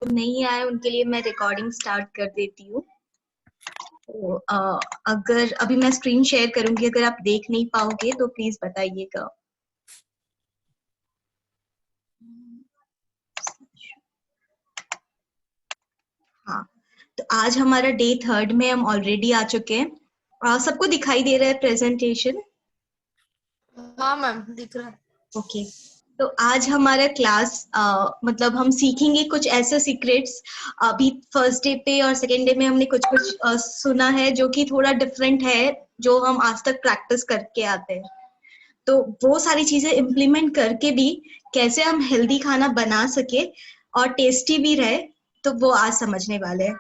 नहीं आए उनके लिए मैं रिकॉर्डिंग स्टार्ट कर देती हूँ। तो अगर अभी मैं स्क्रीन शेयर करूंगी, अगर आप देख नहीं पाओगे तो प्लीज बताइएगा। हाँ, तो आज हमारा डे 3 में हम ऑलरेडी आ चुके हैं। सबको दिखाई दे रहा है प्रेजेंटेशन? हाँ मैम, दिख रहा है। ओके, तो आज हमारा क्लास मतलब हम सीखेंगे कुछ ऐसे सीक्रेट्स। अभी फर्स्ट डे पे और सेकेंड डे में हमने कुछ कुछ सुना है जो कि थोड़ा डिफरेंट है, जो हम आज तक प्रैक्टिस करके आते हैं। तो वो सारी चीजें इम्प्लीमेंट करके भी कैसे हम हेल्दी खाना बना सके और टेस्टी भी रहे, तो वो आज समझने वाले हैं।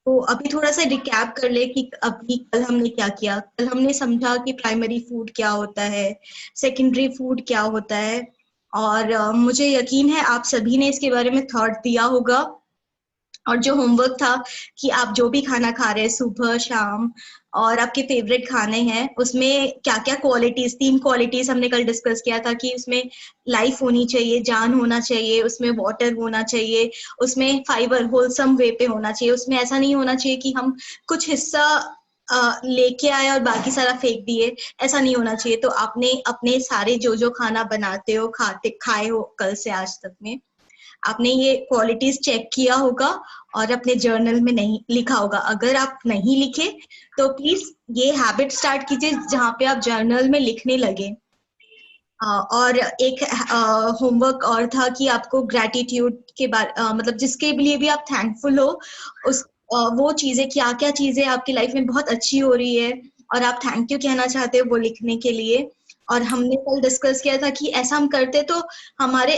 तो अभी थोड़ा सा रिकैप कर ले कि अभी कल हमने क्या किया। कल हमने समझा कि प्राइमरी फूड क्या होता है, सेकेंडरी फूड क्या होता है, और मुझे यकीन है आप सभी ने इसके बारे में थॉट दिया होगा। और जो होमवर्क था कि आप जो भी खाना खा रहे हैं सुबह शाम और आपके फेवरेट खाने हैं, उसमें क्या क्या क्वालिटीज, 3 क्वालिटीज हमने कल डिस्कस किया था कि उसमें लाइफ होनी चाहिए, जान होना चाहिए, उसमें वाटर होना चाहिए, उसमें फाइबर होलसम वे पे होना चाहिए, उसमें ऐसा नहीं होना चाहिए कि हम कुछ हिस्सा लेके आए और बाकी सारा फेंक दिए, ऐसा नहीं होना चाहिए। तो आपने अपने सारे जो जो खाना बनाते हो, खाए हो कल से आज तक में, आपने ये क्वालिटीज चेक किया होगा और अपने जर्नल में नहीं लिखा होगा। अगर आप नहीं लिखे तो प्लीज ये हैबिट स्टार्ट कीजिए जहाँ पे आप जर्नल में लिखने लगे। और एक होमवर्क और था कि आपको ग्रैटिट्यूड के बारे मतलब जिसके लिए भी आप थैंकफुल हो, उस वो चीजें, क्या क्या चीजें आपकी लाइफ में बहुत अच्छी हो रही है और आप थैंक यू कहना चाहते हो, वो लिखने के लिए। और हमने कल डिस्कस किया था कि ऐसा हम करते तो हमारे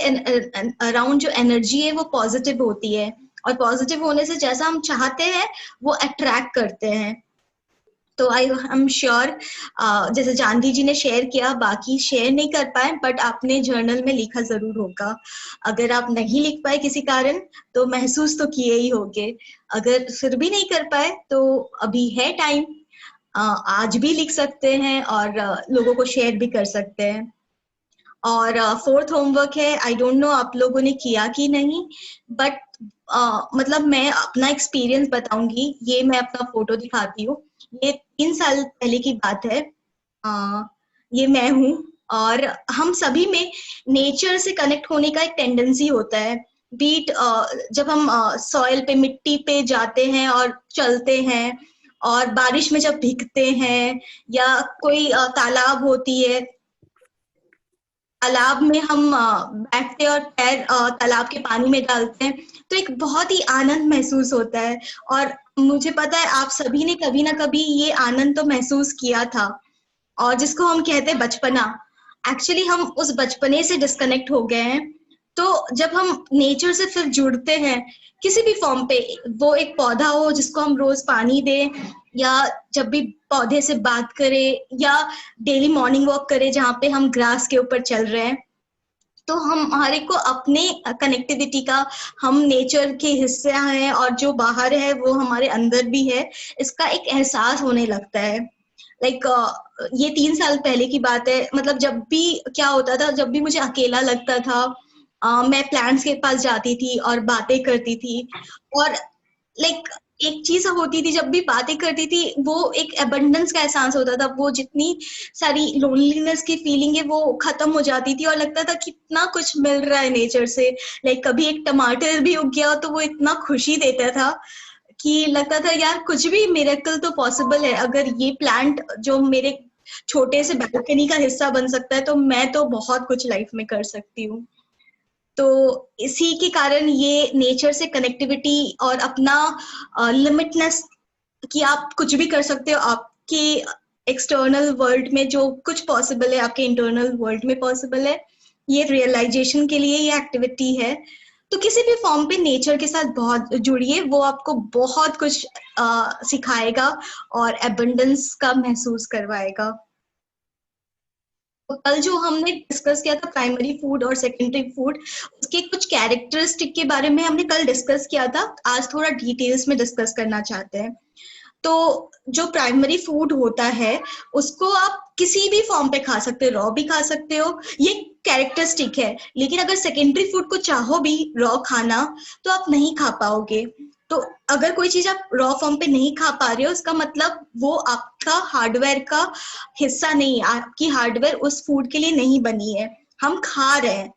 अराउंड जो एनर्जी है वो पॉजिटिव होती है, और पॉजिटिव होने से जैसा हम चाहते हैं वो अट्रैक्ट करते हैं। तो आई एम श्योर जैसे जानवी जी ने शेयर किया, बाकी शेयर नहीं कर पाए बट आपने जर्नल में लिखा जरूर होगा। अगर आप नहीं लिख पाए किसी कारण तो महसूस तो किए ही होंगे। अगर फिर भी नहीं कर पाए तो अभी है टाइम, आज भी लिख सकते हैं और लोगों को शेयर भी कर सकते हैं। और फोर्थ होमवर्क है, आई डोंट नो आप लोगों ने किया कि नहीं, बट मतलब मैं अपना एक्सपीरियंस बताऊंगी। ये मैं अपना फोटो दिखाती हूँ, ये 3 साल पहले की बात है। अ, ये मैं हूँ। और हम सभी में नेचर से कनेक्ट होने का एक टेंडेंसी होता है। बीट जब हम सॉइल पे, मिट्टी पे जाते हैं और चलते हैं, और बारिश में जब भीगते हैं, या कोई तालाब होती है, तालाब में हम बैठते और पैर तालाब के पानी में डालते हैं, तो एक बहुत ही आनंद महसूस होता है। और मुझे पता है आप सभी ने कभी ना कभी ये आनंद तो महसूस किया था, और जिसको हम कहते हैं बचपना। एक्चुअली हम उस बचपने से डिस्कनेक्ट हो गए हैं। तो जब हम नेचर से फिर जुड़ते हैं किसी भी फॉर्म पे, वो एक पौधा हो जिसको हम रोज पानी दें, या जब भी पौधे से बात करें, या डेली मॉर्निंग वॉक करें जहाँ पे हम ग्रास के ऊपर चल रहे हैं, तो हम हमारे को अपने कनेक्टिविटी का, हम नेचर के हिस्से हैं और जो बाहर है वो हमारे अंदर भी है, इसका एक एहसास होने लगता है। लाइक ये 3 साल पहले की बात है। मतलब जब भी क्या होता था, जब भी मुझे अकेला लगता था, मैं प्लांट्स के पास जाती थी और बातें करती थी। और लाइक एक चीज होती थी, जब भी बातें करती थी वो एक अबंडेंस का एहसास होता था, वो जितनी सारी लोनलीनेस की फीलिंग है वो खत्म हो जाती थी, और लगता था कितना कुछ मिल रहा है नेचर से। लाइक कभी एक टमाटर भी उग गया तो वो इतना खुशी देता था कि लगता था यार कुछ भी मिरेकल तो पॉसिबल है। अगर ये प्लांट जो मेरे छोटे से बालकनी का हिस्सा बन सकता है, तो मैं तो बहुत कुछ लाइफ में कर सकती हूँ। तो इसी के कारण ये नेचर से कनेक्टिविटी और अपना लिमिटनेस, कि आप कुछ भी कर सकते हो, आपके एक्सटर्नल वर्ल्ड में जो कुछ पॉसिबल है आपके इंटरनल वर्ल्ड में पॉसिबल है, ये रियलाइजेशन के लिए ये एक्टिविटी है। तो किसी भी फॉर्म पे नेचर के साथ बहुत जुड़िए, वो आपको बहुत कुछ सिखाएगा और एबंडेंस का महसूस करवाएगा। तो कल जो हमने डिस्कस किया था प्राइमरी फूड और सेकेंडरी फूड, उसके कुछ कैरेक्टरिस्टिक के बारे में हमने कल डिस्कस किया था। आज थोड़ा डिटेल्स में डिस्कस करना चाहते हैं। तो जो प्राइमरी फूड होता है उसको आप किसी भी फॉर्म पे खा सकते हो, रॉ भी खा सकते हो। ये कैरेक्टरिस्टिक है, लेकिन अगर सेकेंडरी फूड को चाहो भी रॉ खाना तो आप नहीं खा पाओगे। तो अगर कोई चीज आप रॉ फॉर्म पे नहीं खा पा रहे हो, उसका मतलब वो आपका हार्डवेयर का हिस्सा नहीं है, आपकी हार्डवेयर उस फूड के लिए नहीं बनी है, हम खा रहे हैं।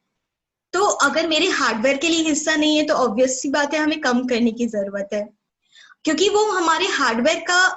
तो अगर मेरे हार्डवेयर के लिए हिस्सा नहीं है तो ऑब्वियस सी बात है हमें कम करने की जरूरत है, क्योंकि वो हमारे हार्डवेयर का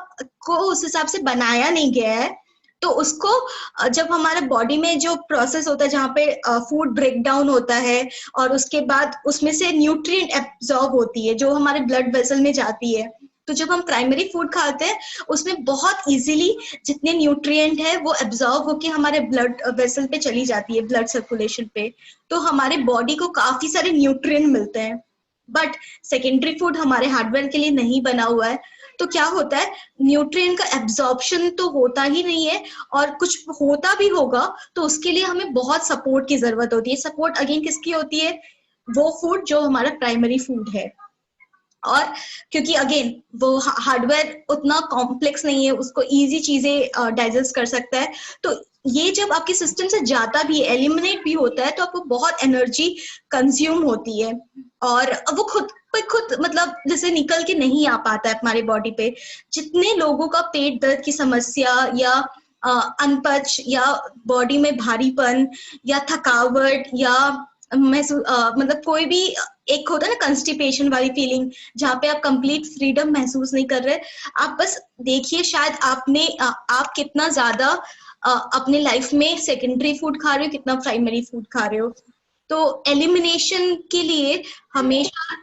को उस हिसाब से बनाया नहीं गया है। तो उसको जब हमारे बॉडी में जो प्रोसेस होता है जहाँ पे फूड ब्रेक डाउन होता है और उसके बाद उसमें से न्यूट्रिएंट एब्जॉर्ब होती है जो हमारे ब्लड वेसल में जाती है, तो जब हम प्राइमरी फूड खाते हैं उसमें बहुत इजीली जितने न्यूट्रिएंट है वो एब्जॉर्ब होके हमारे ब्लड वेसल पे चली जाती है, ब्लड सर्कुलेशन पे, तो हमारे बॉडी को काफी सारे न्यूट्रिएंट मिलते हैं। बट सेकेंडरी फूड हमारे हार्डवेयर के लिए नहीं बना हुआ है, तो क्या होता है न्यूट्रिएंट का एब्जॉर्प्शन तो होता ही नहीं है, और कुछ होता भी होगा तो उसके लिए हमें बहुत सपोर्ट की जरूरत होती है। सपोर्ट अगेन किसकी होती है? वो फूड जो हमारा प्राइमरी फूड है। और क्योंकि अगेन वो हार्डवेयर उतना कॉम्प्लेक्स नहीं है, उसको इजी चीजें डाइजेस्ट कर सकता है, तो ये जब आपके सिस्टम से जाता भी है, एलिमिनेट भी होता है, तो आपको बहुत एनर्जी कंज्यूम होती है और वो खुद पे खुद मतलब जैसे निकल के नहीं आ पाता है हमारी बॉडी पे। जितने लोगों का पेट दर्द की समस्या या अनपच या बॉडी में भारीपन या थकावट या मतलब कोई भी एक होता है ना कंस्टिपेशन वाली फीलिंग, जहाँ पे आप कंप्लीट फ्रीडम महसूस नहीं कर रहे, आप बस देखिए शायद आप कितना ज्यादा अपने लाइफ में सेकेंडरी फूड खा रहे हो, कितना प्राइमरी फूड खा रहे हो। तो एलिमिनेशन के लिए हमेशा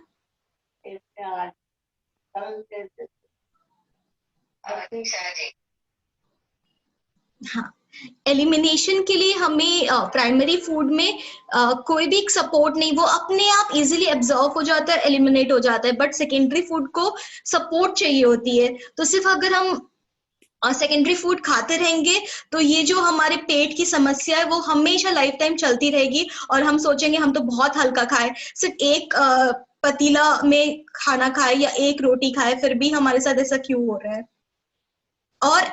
हाँ, एलिमिनेशन के लिए हमें प्राइमरी फूड में कोई भी सपोर्ट नहीं, वो अपने आप इजीली एब्जॉर्ब हो जाता है, एलिमिनेट हो जाता है। बट सेकेंडरी फूड को सपोर्ट चाहिए होती है। तो सिर्फ अगर हम सेकेंडरी फूड खाते रहेंगे तो ये जो हमारे पेट की समस्या है वो हमेशा लाइफ टाइम चलती रहेगी, और हम सोचेंगे हम तो बहुत हल्का खाए, सिर्फ एक पतीला में खाना खाए या एक रोटी खाए, फिर भी हमारे साथ ऐसा क्यों हो रहा है। और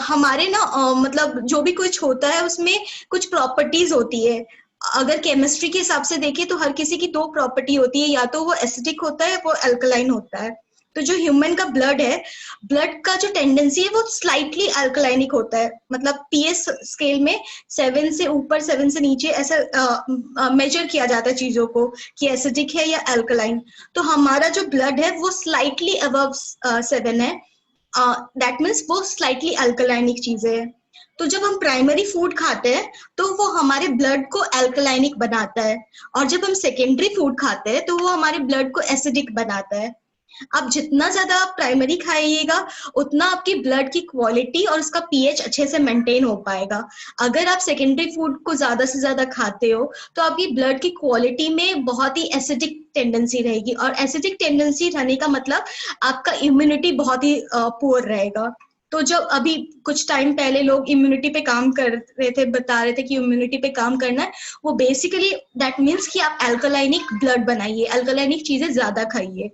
हमारे ना मतलब जो भी कुछ होता है उसमें कुछ प्रॉपर्टीज होती है। अगर केमिस्ट्री के हिसाब से देखें तो हर किसी की दो प्रॉपर्टी होती है, या तो वो एसिडिक होता है वो अल्कलाइन होता है। तो जो ह्यूमन का ब्लड है, ब्लड का जो टेंडेंसी है वो स्लाइटली अल्कलाइनिक होता है, मतलब पीएस स्केल में 7 से ऊपर 7 से नीचे ऐसा मेजर किया जाता है चीजों को कि एसिडिक है या अल्कलाइन। तो हमारा जो ब्लड है वो स्लाइटली अबव 7 है, दैट मीन्स वो स्लाइटली अल्कलाइनिक चीजें है। तो जब हम प्राइमरी फूड खाते हैं तो वो हमारे ब्लड को अल्कलाइनिक बनाता है, और जब हम सेकेंडरी फूड खाते हैं तो वो हमारे ब्लड को एसिडिक बनाता है। आप जितना ज्यादा आप प्राइमरी खाइएगा उतना आपकी ब्लड की क्वालिटी और उसका पीएच अच्छे से मेंटेन हो पाएगा। अगर आप सेकेंडरी फूड को ज्यादा से ज्यादा खाते हो तो आपकी ब्लड की क्वालिटी में बहुत ही एसिडिक टेंडेंसी रहेगी, और एसिडिक टेंडेंसी रहने का मतलब आपका इम्यूनिटी बहुत ही पुअर रहेगा। तो जब अभी कुछ टाइम पहले लोग इम्यूनिटी पे काम कर रहे थे, बता रहे थे कि इम्यूनिटी पे काम करना है, वो बेसिकली दैट मीन्स कि आप अल्कलाइनिक ब्लड बनाइए, अल्कलाइनिक चीजें ज्यादा खाइए।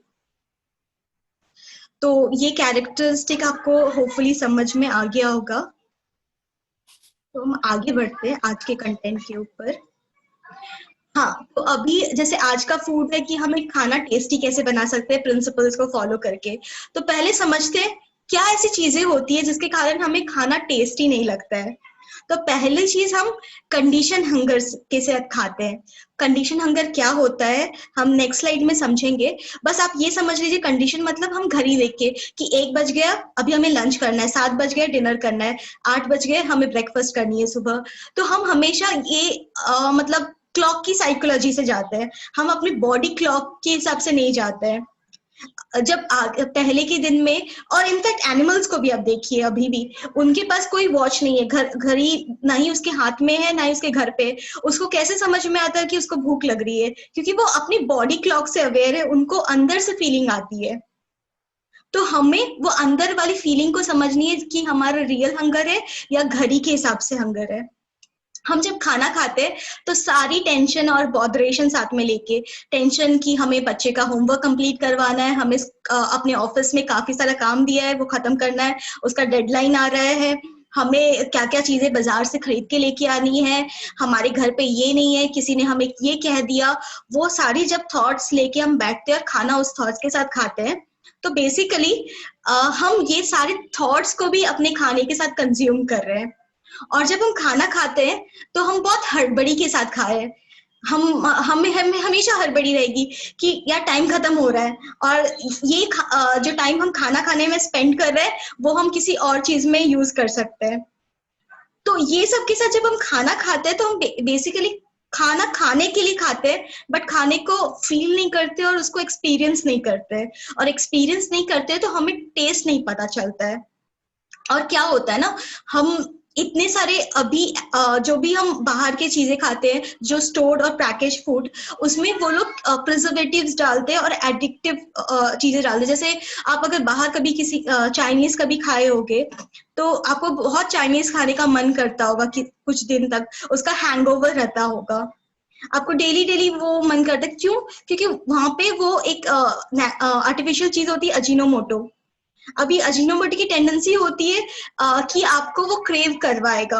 तो ये कैरेक्टरिस्टिक आपको होपफुली समझ में आ गया होगा। तो हम आगे बढ़ते हैं आज के कंटेंट के ऊपर। हाँ, तो अभी जैसे आज का फूड है कि हम एक खाना टेस्टी कैसे बना सकते हैं प्रिंसिपल्स को फॉलो करके। तो पहले समझते हैं क्या ऐसी चीजें होती है जिसके कारण हमें खाना टेस्टी नहीं लगता है। तो पहली चीज हम कंडीशन हंगर के साथ खाते हैं। कंडीशन हंगर क्या होता है हम नेक्स्ट स्लाइड में समझेंगे। बस आप ये समझ लीजिए कंडीशन मतलब हम घड़ी देख के कि 1 बज गया अभी हमें लंच करना है, 7 बज गया डिनर करना है, 8 बज गए हमें ब्रेकफास्ट करनी है सुबह। तो हम हमेशा ये मतलब क्लॉक की साइकोलॉजी से जाते हैं, हम अपनी बॉडी क्लॉक के हिसाब से नहीं जाते हैं। जब पहले के दिन में, और इनफैक्ट एनिमल्स को भी आप देखिए अभी भी उनके पास कोई वॉच नहीं है, घड़ी ना ही उसके हाथ में है ना ही उसके घर पे। उसको कैसे समझ में आता है कि उसको भूख लग रही है? क्योंकि वो अपनी बॉडी क्लॉक से अवेयर है, उनको अंदर से फीलिंग आती है। तो हमें वो अंदर वाली फीलिंग को समझनी है कि हमारा रियल हंगर है या घड़ी के हिसाब से हंगर है। हम जब खाना खाते हैं तो सारी टेंशन और बॉदरेशन साथ में लेके, टेंशन की हमें बच्चे का होमवर्क कंप्लीट करवाना है, हमें अपने ऑफिस में काफी सारा काम दिया है वो खत्म करना है, उसका डेडलाइन आ रहा है, हमें क्या क्या चीजें बाजार से खरीद के लेके आनी है, हमारे घर पे ये नहीं है, किसी ने हमें ये कह दिया, वो सारी जब थॉट्स लेके हम बैठते हैं और खाना उस थॉट्स के साथ खाते हैं, तो बेसिकली हम ये सारे थॉट्स को भी अपने खाने के साथ कंज्यूम कर रहे हैं। और जब हम खाना खाते हैं तो हम बहुत हड़बड़ी के साथ खाए, हमें हमेशा हड़बड़ी रहेगी कि यार टाइम खत्म हो रहा है, और ये जो टाइम हम खाना खाने में स्पेंड कर रहे हैं वो हम किसी और चीज में यूज कर सकते हैं। तो ये सब के साथ जब हम खाना खाते हैं तो हम बेसिकली खाना खाने के लिए खाते हैं, बट खाने को फील नहीं करते और उसको एक्सपीरियंस नहीं करते, और एक्सपीरियंस नहीं करते तो हमें टेस्ट नहीं पता चलता है। और क्या होता है ना, हम इतने सारे अभी जो भी हम बाहर की चीजें खाते हैं, जो स्टोर्ड और पैकेज फूड, उसमें वो लोग प्रिजर्वेटिव्स डालते हैं और एडिक्टिव चीजें डालते हैं। जैसे आप अगर बाहर कभी किसी चाइनीज कभी खाए होगे तो आपको बहुत चाइनीज खाने का मन करता होगा कि कुछ दिन तक उसका हैंगओवर रहता होगा, आपको डेली डेली वो मन करता है। क्यों? क्योंकि वहां पे वो एक आर्टिफिशियल चीज होती है, अजीनोमोटो। अभी अजीनोमोटो की टेंडेंसी होती है कि आपको वो क्रेव करवाएगा।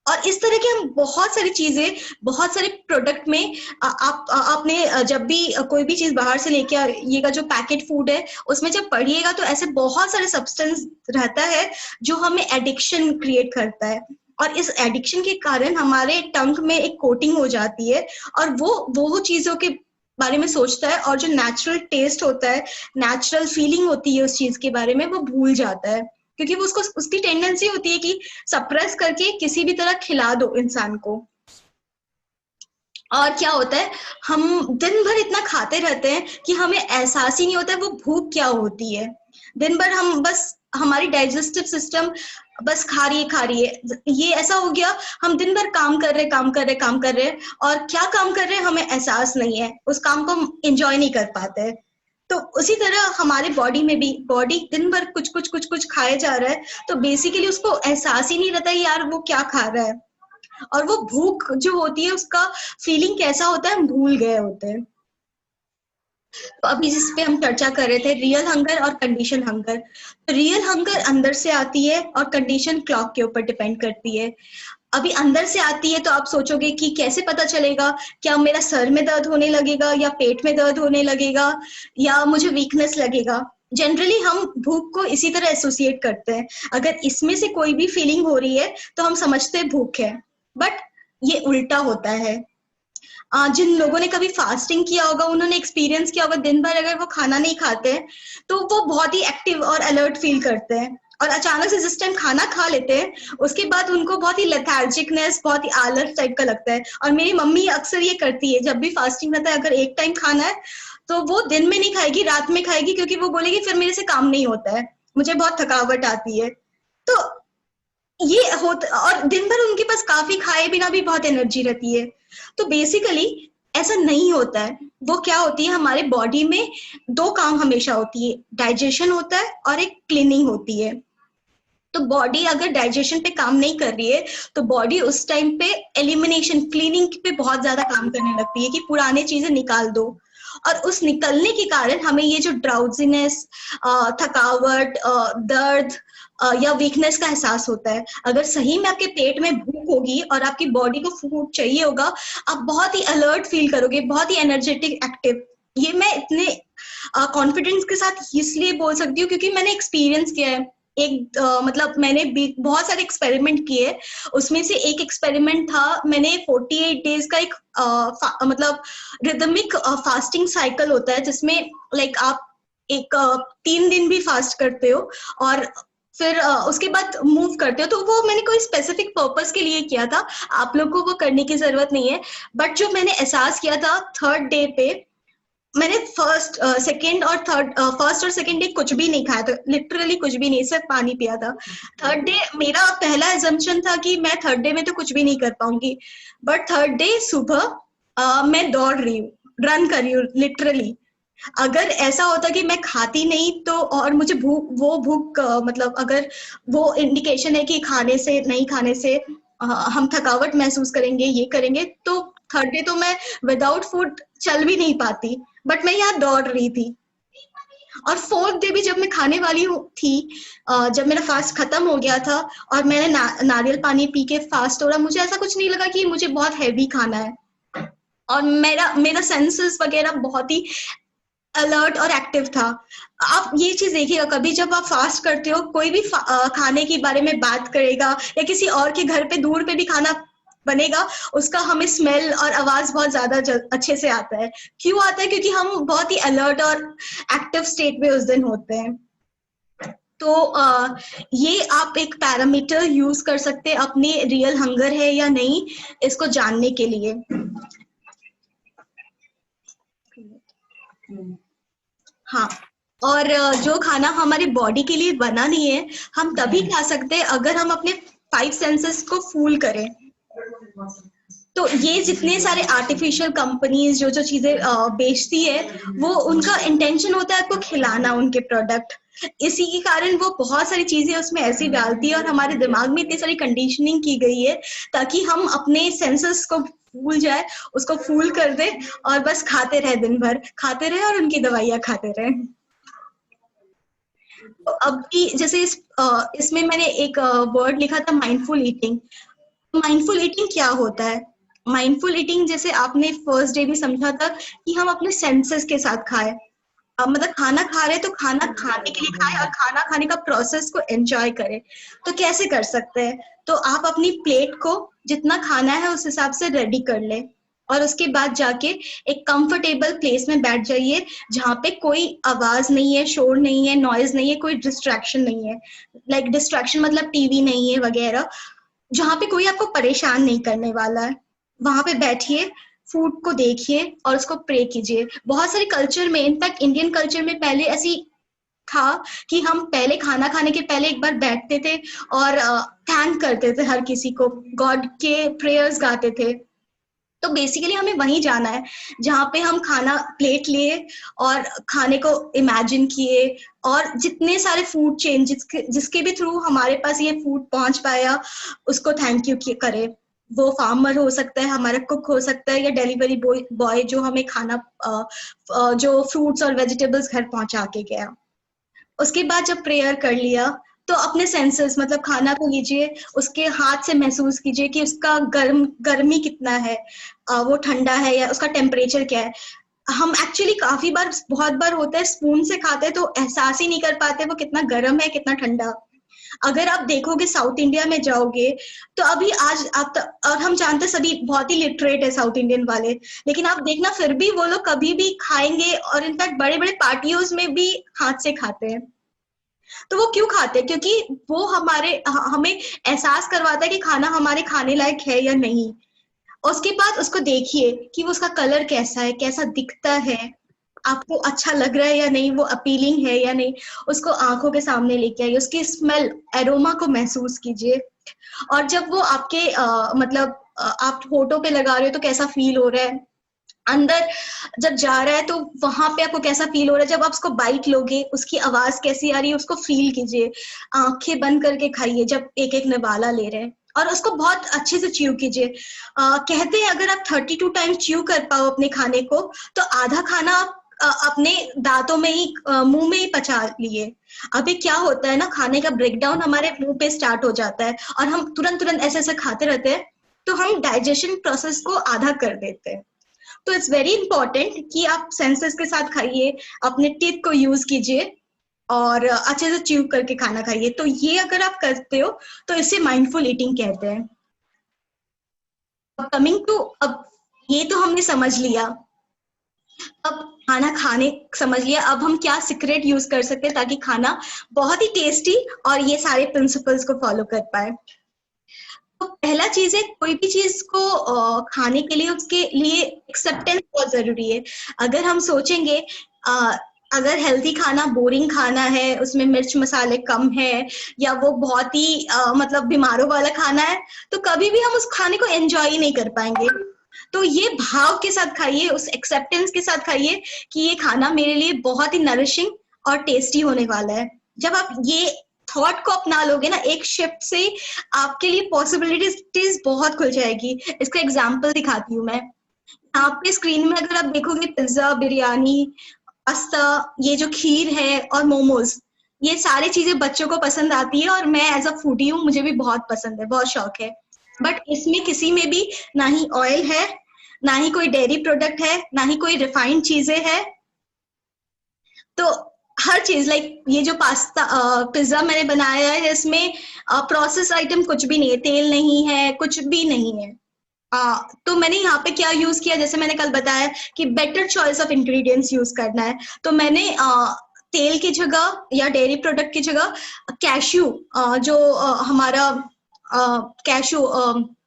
और इस तरह की हम बहुत सारी चीजें, बहुत सारे प्रोडक्ट में आपने जब भी कोई भी चीज बाहर से लेके आइएगा, जो पैकेट फूड है उसमें जब पढ़िएगा तो ऐसे बहुत सारे सब्सटेंस रहता है जो हमें एडिक्शन क्रिएट करता है। और इस एडिक्शन के कारण हमारे टंग में एक कोटिंग हो जाती है, और वो चीजों के बारे में सोचता है, और जो नेचुरल टेस्ट होता है, नेचुरल फीलिंग होती है उस चीज के बारे में, वो भूल जाता है। क्योंकि वो उसको उसकी टेंडेंसी होती है कि सप्रेस करके किसी भी तरह खिला दो इंसान को। और क्या होता है, हम दिन भर इतना खाते रहते हैं कि हमें एहसास ही नहीं होता है वो भूख क्या होती है। दिन भर हम बस, हमारी डाइजेस्टिव सिस्टम बस खा रही है। ये ऐसा हो गया, हम दिन भर काम कर रहे, और क्या काम कर रहे हैं हमें एहसास नहीं है, उस काम को हम एंजॉय नहीं कर पाते हैं। तो उसी तरह हमारे बॉडी में भी, बॉडी दिन भर कुछ खाया जा रहा है, तो बेसिकली उसको एहसास ही नहीं रहता यार वो क्या खा रहा है, और वो भूख जो होती है उसका फीलिंग कैसा होता है हम भूल गए होते हैं। तो अभी जिस पे हम चर्चा कर रहे थे, रियल हंगर और कंडीशन हंगर। तो रियल हंगर अंदर से आती है और कंडीशन क्लॉक के ऊपर डिपेंड करती है। अभी अंदर से आती है तो आप सोचोगे कि कैसे पता चलेगा, क्या मेरा सर में दर्द होने लगेगा, या पेट में दर्द होने लगेगा, या मुझे वीकनेस लगेगा। जनरली हम भूख को इसी तरह एसोसिएट करते हैं, अगर इसमें से कोई भी फीलिंग हो रही है तो हम समझते हैं भूख है, बट ये उल्टा होता है। जिन लोगों ने कभी फास्टिंग किया होगा उन्होंने एक्सपीरियंस किया होगा, दिन भर अगर वो खाना नहीं खाते हैं तो वो बहुत ही एक्टिव और अलर्ट फील करते हैं, और अचानक से जिस टाइम खाना खा लेते हैं उसके बाद उनको बहुत ही लेथार्जिकनेस, बहुत ही आलस टाइप का लगता है। और मेरी मम्मी अक्सर ये करती है, जब भी फास्टिंग रहता है अगर एक टाइम खाना है तो वो दिन में नहीं खाएगी, रात में खाएगी, क्योंकि वो बोलेगी फिर मेरे से काम नहीं होता है, मुझे बहुत थकावट आती है। तो ये होता, और दिन भर उनके पास काफी खाए बिना भी बहुत एनर्जी रहती है। तो बेसिकली ऐसा नहीं होता है। वो क्या होती है, हमारे बॉडी में दो काम हमेशा होती है, डाइजेशन होता है और एक क्लीनिंग होती है। तो बॉडी अगर डाइजेशन पे काम नहीं कर रही है तो बॉडी उस टाइम पे एलिमिनेशन, क्लीनिंग पे बहुत ज्यादा काम करने लगती है कि पुराने चीजें निकाल दो। और उस निकलने के कारण हमें ये जो ड्राउजीनेस, थकावट, दर्द या वीकनेस का एहसास होता है। अगर सही में आपके पेट में भूख होगी और आपकी बॉडी को फूड चाहिए होगा, आप बहुत ही अलर्ट फील करोगे, बहुत ही एनर्जेटिक, एक्टिव। ये मैं इतने कॉन्फिडेंस के साथ इसलिए बोल सकती हूँ क्योंकि मैंने एक्सपीरियंस किया है। एक मतलब मैंने बहुत सारे एक्सपेरिमेंट किए, उसमें से एक एक्सपेरिमेंट था, मैंने 48 डेज का एक मतलब रिदमिक फास्टिंग साइकिल होता है जिसमें लाइक आप एक 3 दिन भी फास्ट करते हो और फिर उसके बाद मूव करते हो। तो वो मैंने कोई स्पेसिफिक पर्पस के लिए किया था, आप लोग को वो करने की जरूरत नहीं है। बट जो मैंने एहसास किया था 3rd डे पे, मैंने फर्स्ट और सेकंड डे कुछ भी नहीं खाया था, लिटरली कुछ भी नहीं, सिर्फ पानी पिया था। 3rd डे मेरा पहला एजम्पशन था कि मैं 3rd डे में तो कुछ भी नहीं कर पाऊंगी, बट 3rd डे सुबह मैं दौड़ रही हूँ, रन कर रही हूँ लिटरली। अगर ऐसा होता कि मैं खाती नहीं तो, और मुझे भूख मतलब अगर वो इंडिकेशन है कि खाने से, नहीं खाने से हम थकावट महसूस करेंगे, ये करेंगे, तो 3rd डे तो मैं विदाउट फूड चल भी नहीं पाती, बट मैं यहाँ दौड़ रही थी। और 4th डे भी जब मैं खाने वाली थी, जब मेरा फास्ट खत्म हो गया था और मैंने नारियल पानी पी के फास्ट तोड़ा, मुझे ऐसा कुछ नहीं लगा कि मुझे बहुत हैवी खाना है। और मेरा मेरा सेंसेस वगैरह बहुत ही अलर्ट और एक्टिव था। आप ये चीज देखिएगा, कभी जब आप फास्ट करते हो, कोई भी खाने के बारे में बात करेगा या किसी और के घर पे दूर पे भी खाना बनेगा, उसका हमें स्मेल और आवाज बहुत ज्यादा अच्छे से आता है। क्यों आता है? क्योंकि हम बहुत ही अलर्ट और एक्टिव स्टेट में उस दिन होते हैं। तो ये आप एक पैरामीटर यूज कर सकते हैं अपनी रियल हंगर है या नहीं इसको जानने के लिए। हाँ, और जो खाना हमारी बॉडी के लिए बना नहीं है, हम तभी खा सकते हैं अगर हम अपने 5 सेंसेस को फूल करें। तो ये जितने सारे आर्टिफिशियल कंपनीज जो जो चीजें बेचती है, वो उनका इंटेंशन होता है आपको खिलाना उनके प्रोडक्ट। इसी के कारण वो बहुत सारी चीजें उसमें ऐसी डालती है और हमारे दिमाग में इतनी सारी कंडीशनिंग की गई है ताकि हम अपने सेंसेस को भूल जाए, उसको फूल कर दे और बस खाते रहे, दिन भर खाते रहे और उनकी दवाइयां खाते रहे। तो अब की जैसे इसमें मैंने एक वर्ड लिखा था, माइंडफुल ईटिंग। माइंडफुल ईटिंग क्या होता है? माइंडफुल ईटिंग जैसे आपने फर्स्ट डे भी समझा था कि हम अपने सेंसेस के साथ खाएं। मतलब खाना खा रहे तो खाना खाने के लिए खाएं और खाना खाने का प्रोसेस को एंजॉय करें। तो कैसे कर सकते हैं? तो आप अपनी प्लेट को जितना खाना है उस हिसाब से रेडी कर ले और उसके बाद जाके एक कंफर्टेबल प्लेस में बैठ जाइए जहाँ पे कोई आवाज नहीं है, शोर नहीं है, नॉइज नहीं है, कोई डिस्ट्रैक्शन नहीं है। लाइक डिस्ट्रैक्शन मतलब टीवी नहीं है वगैरह, जहाँ पे कोई आपको परेशान नहीं करने वाला है। वहां पे बैठिए, फूड को देखिए और उसको प्रे कीजिए। बहुत सारे कल्चर में, इनफैक्ट इंडियन कल्चर में पहले ऐसी था कि हम पहले खाना खाने के पहले एक बार बैठते थे और थैंक करते थे हर किसी को, गॉड के प्रेयर्स गाते थे। तो बेसिकली हमें वहीं जाना है जहाँ पे हम खाना प्लेट लिए और खाने को इमेजिन किए और जितने सारे फूड चेन जिसके भी थ्रू हमारे पास ये फूड पहुंच पाया उसको थैंक यू करे। वो फार्मर हो सकता है, हमारा कुक हो सकता है, या डिलीवरी बॉय जो हमें खाना जो फ्रूट्स और वेजिटेबल्स घर पहुंचा के गया। उसके बाद जब प्रेयर कर लिया तो अपने सेंसेस मतलब खाना को लीजिए, उसके हाथ से महसूस कीजिए कि उसका गर्मी कितना है, वो ठंडा है या उसका टेम्परेचर क्या है। हम एक्चुअली काफी बार, बहुत बार होता है स्पून से खाते हैं तो एहसास ही नहीं कर पाते वो कितना गर्म है कितना ठंडा। अगर आप देखोगे साउथ इंडिया में जाओगे तो अभी आज आप और हम जानते सभी बहुत ही लिटरेट है साउथ इंडियन वाले, लेकिन आप देखना फिर भी वो लोग कभी भी खाएंगे और इनफैक्ट बड़े बड़े पार्टियों में भी हाथ से खाते हैं। तो वो क्यों खाते हैं? क्योंकि वो हमें एहसास करवाता है कि खाना हमारे खाने लायक है या नहीं। उसके बाद उसको देखिए कि वो उसका कलर कैसा है, कैसा दिखता है, आपको अच्छा लग रहा है या नहीं, वो अपीलिंग है या नहीं। उसको आंखों के सामने लेके आइए, उसकी स्मेल, एरोमा को महसूस कीजिए। और जब वो आपके मतलब आप होठों पे लगा रहे हो तो कैसा फील हो रहा है, अंदर जब जा रहा है तो वहां पे आपको कैसा फील हो रहा है, जब आप उसको बाइट लोगे उसकी आवाज कैसी आ रही है उसको फील कीजिए। आंखें बंद करके खाइए जब एक एक निवाला ले रहे हैं और उसको बहुत अच्छे से च्यू कीजिए। कहते हैं अगर आप 32 टाइम च्यू कर पाओ अपने खाने को तो आधा खाना आप अपने दांतों में ही मुंह में ही पचा लिए। अभी क्या होता है ना, खाने का ब्रेकडाउन हमारे मुंह पे स्टार्ट हो जाता है और हम तुरंत तुरंत ऐसे ऐसे खाते रहते हैं तो हम डाइजेशन प्रोसेस को आधा कर देते हैं। तो इट्स वेरी इंपॉर्टेंट कि आप सेंसेस के साथ खाइए, अपने टीथ को यूज कीजिए और अच्छे से च्यू करके खाना खाइए। तो ये अगर आप करते हो तो इसे माइंडफुल ईटिंग कहते हैं। कमिंग टू, अब ये तो हमने समझ लिया, अब खाना खाने समझ लिया, अब हम क्या सीक्रेट यूज कर सकते हैं ताकि खाना बहुत ही टेस्टी और ये सारे प्रिंसिपल्स को फॉलो कर पाए। तो पहला चीज है, कोई भी चीज को खाने के लिए उसके लिए एक्सेप्टेंस बहुत जरूरी है। अगर हम सोचेंगे अगर हेल्थी खाना बोरिंग खाना है, उसमें मिर्च मसाले कम है या वो बहुत ही मतलब बीमारों वाला खाना है, तो कभी भी हम उस खाने को एंजॉय नहीं कर पाएंगे। तो ये भाव के साथ खाइए, उस एक्सेप्टेंस के साथ खाइए कि ये खाना मेरे लिए बहुत ही नरिशिंग और टेस्टी होने वाला है। जब आप ये थॉट को अपना लोगे ना, एक शिफ्ट से आपके लिए पॉसिबिलिटीज बहुत खुल जाएगी। इसका एग्जांपल दिखाती हूँ मैं। यहाँ पे स्क्रीन में अगर आप देखोगे पिज्जा, बिरयानी पास्ता, ये जो खीर है और मोमोज, ये सारी चीजें बच्चों को पसंद आती है और मैं एज अ फूडी हूँ, मुझे भी बहुत पसंद है, बहुत शौक है। बट इसमें किसी में भी ना ही ऑयल है, ना ही कोई डेयरी प्रोडक्ट है, ना ही कोई रिफाइंड चीजें है। तो हर चीज लाइक ये जो पास्ता पिज्जा मैंने बनाया है, इसमें प्रोसेस आइटम कुछ भी नहीं है, तेल नहीं है, कुछ भी नहीं है। तो मैंने यहाँ पे क्या यूज किया, जैसे मैंने कल बताया कि better choice of ingredients use करना है, तो मैंने तेल की जगह या डेयरी प्रोडक्ट की जगह कैश्यू, जो हमारा कैश्यू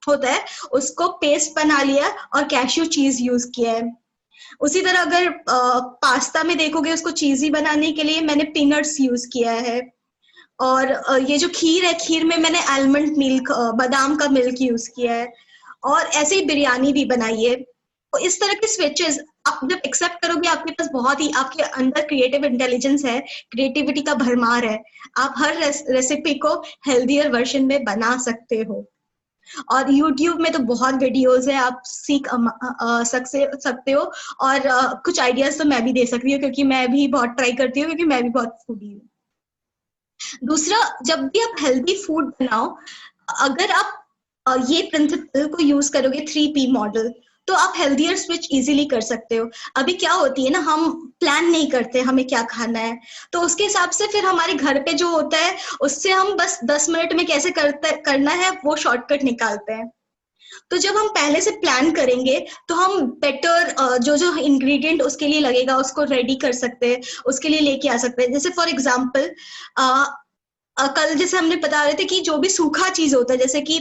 होता है, उसको पेस्ट बना लिया और कैश्यू चीज यूज किया है। उसी तरह अगर पास्ता में देखोगे, उसको चीजी बनाने के लिए मैंने पीनट्स यूज किया है। और ये जो खीर है, खीर में मैंने आलमंड मिल्क, बादाम का मिल्क यूज किया है। और ऐसे ही बिरयानी भी बनाई है। तो इस तरह के स्विचेस आप जब एक्सेप्ट करोगे, आपके पास बहुत ही, आपके अंदर क्रिएटिव इंटेलिजेंस है, क्रिएटिविटी का भरमार है, आप हर रेसिपी को हेल्दियर वर्जन में बना सकते हो। और YouTube में तो बहुत वीडियोस है, आप सीख सकते हो। और कुछ आइडियाज तो मैं भी दे सकती हूँ, क्योंकि मैं भी बहुत ट्राई करती हूँ, क्योंकि मैं भी बहुत फूडी हूँ। दूसरा, जब भी आप हेल्दी फूड बनाओ, अगर आप ये प्रिंसिपल को यूज करोगे, 3P मॉडल, तो आप हेल्दियर स्विच इजीली कर सकते हो। अभी क्या होती है ना, हम प्लान नहीं करते हमें क्या खाना है, तो उसके हिसाब से फिर हमारे घर पे जो होता है, उससे हम बस 10 मिनट में कैसे करना है वो शॉर्टकट निकालते हैं। तो जब हम पहले से प्लान करेंगे, तो हम बेटर जो जो इंग्रेडिएंट उसके लिए लगेगा, उसको रेडी कर सकते हैं, उसके लिए लेके आ सकते हैं। जैसे फॉर एग्जाम्पल, कल जैसे हमने बता रहे थे कि जो भी सूखा चीज होता है, जैसे कि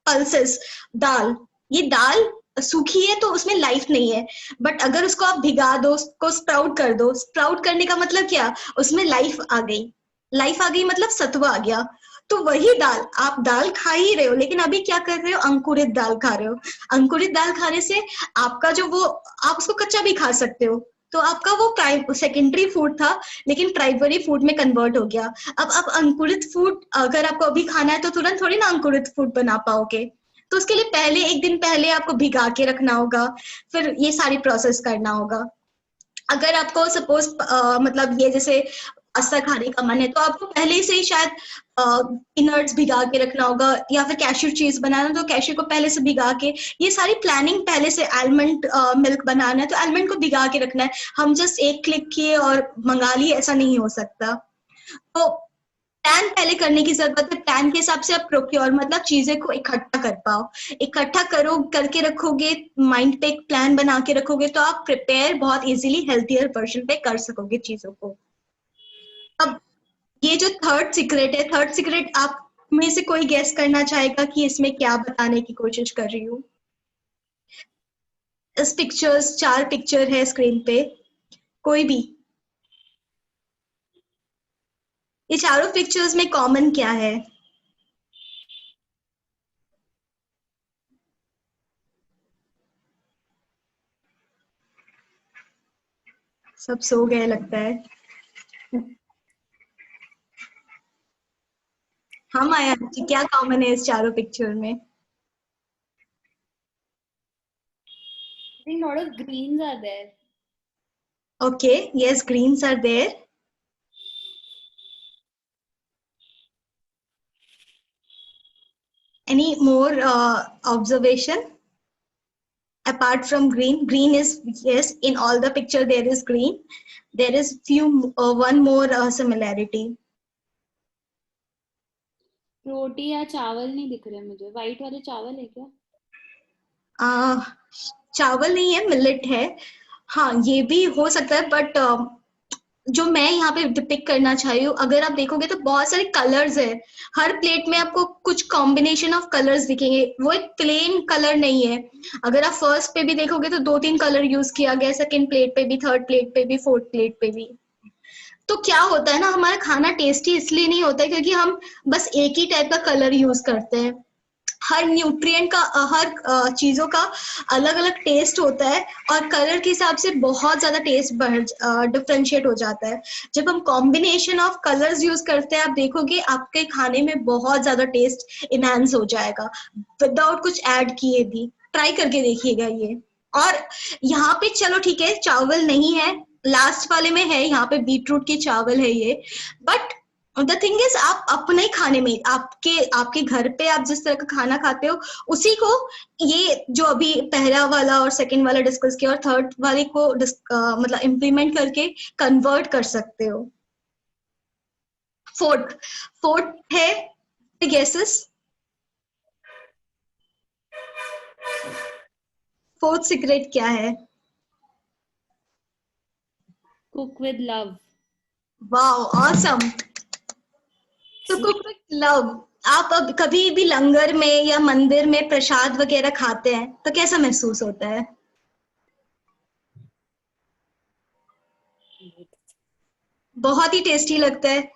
पल्सेस, दाल, ये दाल सूखी है तो उसमें लाइफ नहीं है, बट अगर उसको आप भिगा दो, उसको स्प्राउट कर दो, स्प्राउट करने का मतलब क्या, उसमें लाइफ आ गई। लाइफ आ गई मतलब सत्व आ गया। तो वही दाल, आप दाल खा ही रहे हो, लेकिन अभी क्या कर रहे हो, अंकुरित दाल खा रहे हो। अंकुरित दाल खाने से आपका जो वो, आप उसको कच्चा भी खा सकते हो, तो आपका वो सेकेंडरी फूड था, लेकिन प्राइमरी फूड में कन्वर्ट हो गया। अब आप अंकुरित फूड अगर आपको अभी खाना है, तो तुरंत थोड़ी ना अंकुरित फूड बना पाओगे। तो उसके लिए पहले, एक दिन पहले आपको भिगा के रखना होगा, फिर ये सारी प्रोसेस करना होगा। अगर आपको सपोज मतलब ये जैसे पास्ता खाने का मन है, तो आपको पहले से ही शायद पीनट्स भिगा के रखना होगा, या फिर कैश्यू चीज बनाना, तो कैश्यू को पहले से भिगा के, ये सारी प्लानिंग पहले से। आलमंड मिल्क बनाना है, तो आलमंड को भिगा के रखना है। हम जस्ट एक क्लिक किए और मंगा लिए, ऐसा नहीं हो सकता। तो प्लान पहले करने की जरूरत है। प्लान के हिसाब से आप प्रोक्योर, मतलब चीजें को इकट्ठा कर पाओ। इकट्ठा करो, करके रखोगे, माइंड पे एक प्लान बना के रखोगे, तो आप प्रिपेयर बहुत इजीली हेल्थियर वर्जन पे कर सकोगे चीजों को। अब ये जो थर्ड सीक्रेट है, थर्ड सीक्रेट आप में से कोई गेस करना चाहेगा कि इसमें क्या बताने की कोशिश कर रही हूँ? इस पिक्चर्स, 4 पिक्चर है स्क्रीन पे, कोई भी। ये चारों पिक्चर्स में कॉमन क्या है? सब सो गए लगता है। हाँ माया जी, क्या कॉमन है इस चारों पिक्चर में? I think lot of greens are there. Okay, yes, greens are there. Any more observation apart from green? Green is, yes, in all the picture there is green. There is one more similarity. रोटी या चावल नहीं दिख रहे मुझे, white वाले चावल है क्या? uh, चावल नहीं है, मिलेट है। हाँ, ये भी हो सकता है, बट जो मैं यहाँ पे डिपिक्ट करना चाह रही हूँ, अगर आप देखोगे तो बहुत सारे कलर्स है। हर प्लेट में आपको कुछ कॉम्बिनेशन ऑफ कलर्स दिखेंगे, वो एक प्लेन कलर नहीं है। अगर आप फर्स्ट पे भी देखोगे तो 2-3 कलर यूज किया गया, सेकंड प्लेट पे भी, थर्ड प्लेट पे भी, फोर्थ प्लेट पे भी। तो क्या होता है ना, हमारा खाना टेस्टी इसलिए नहीं होता है क्योंकि हम बस एक ही टाइप का कलर यूज करते हैं। हर न्यूट्रिएंट का, हर चीजों का अलग अलग टेस्ट होता है, और कलर के हिसाब से बहुत ज्यादा टेस्ट डिफ्रेंशिएट हो जाता है। जब हम कॉम्बिनेशन ऑफ कलर्स यूज करते हैं, आप देखोगे आपके खाने में बहुत ज्यादा टेस्ट इनहेंस हो जाएगा, विदाउट कुछ ऐड किए भी। ट्राई करके देखिएगा ये। और यहाँ पे चलो ठीक है, चावल नहीं है, लास्ट वाले में है, यहाँ पे बीटरूट के चावल है ये। बट द थिंग इज, आप अपने खाने में, आपके आपके घर पे आप जिस तरह का खाना खाते हो उसी को, ये जो अभी पहला वाला और सेकंड वाला डिस्कस किया और थर्ड वाले को मतलब इम्प्लीमेंट करके कन्वर्ट कर सकते हो। फोर्थ, फोर्थ है, गेसेस, फोर्थ सीक्रेट क्या है? Cook with love. Wow, awesome. तो कुक विद लव। आप अब कभी भी लंगर में या मंदिर में प्रसाद वगैरह खाते हैं तो कैसा महसूस होता है? बहुत ही टेस्टी लगता है।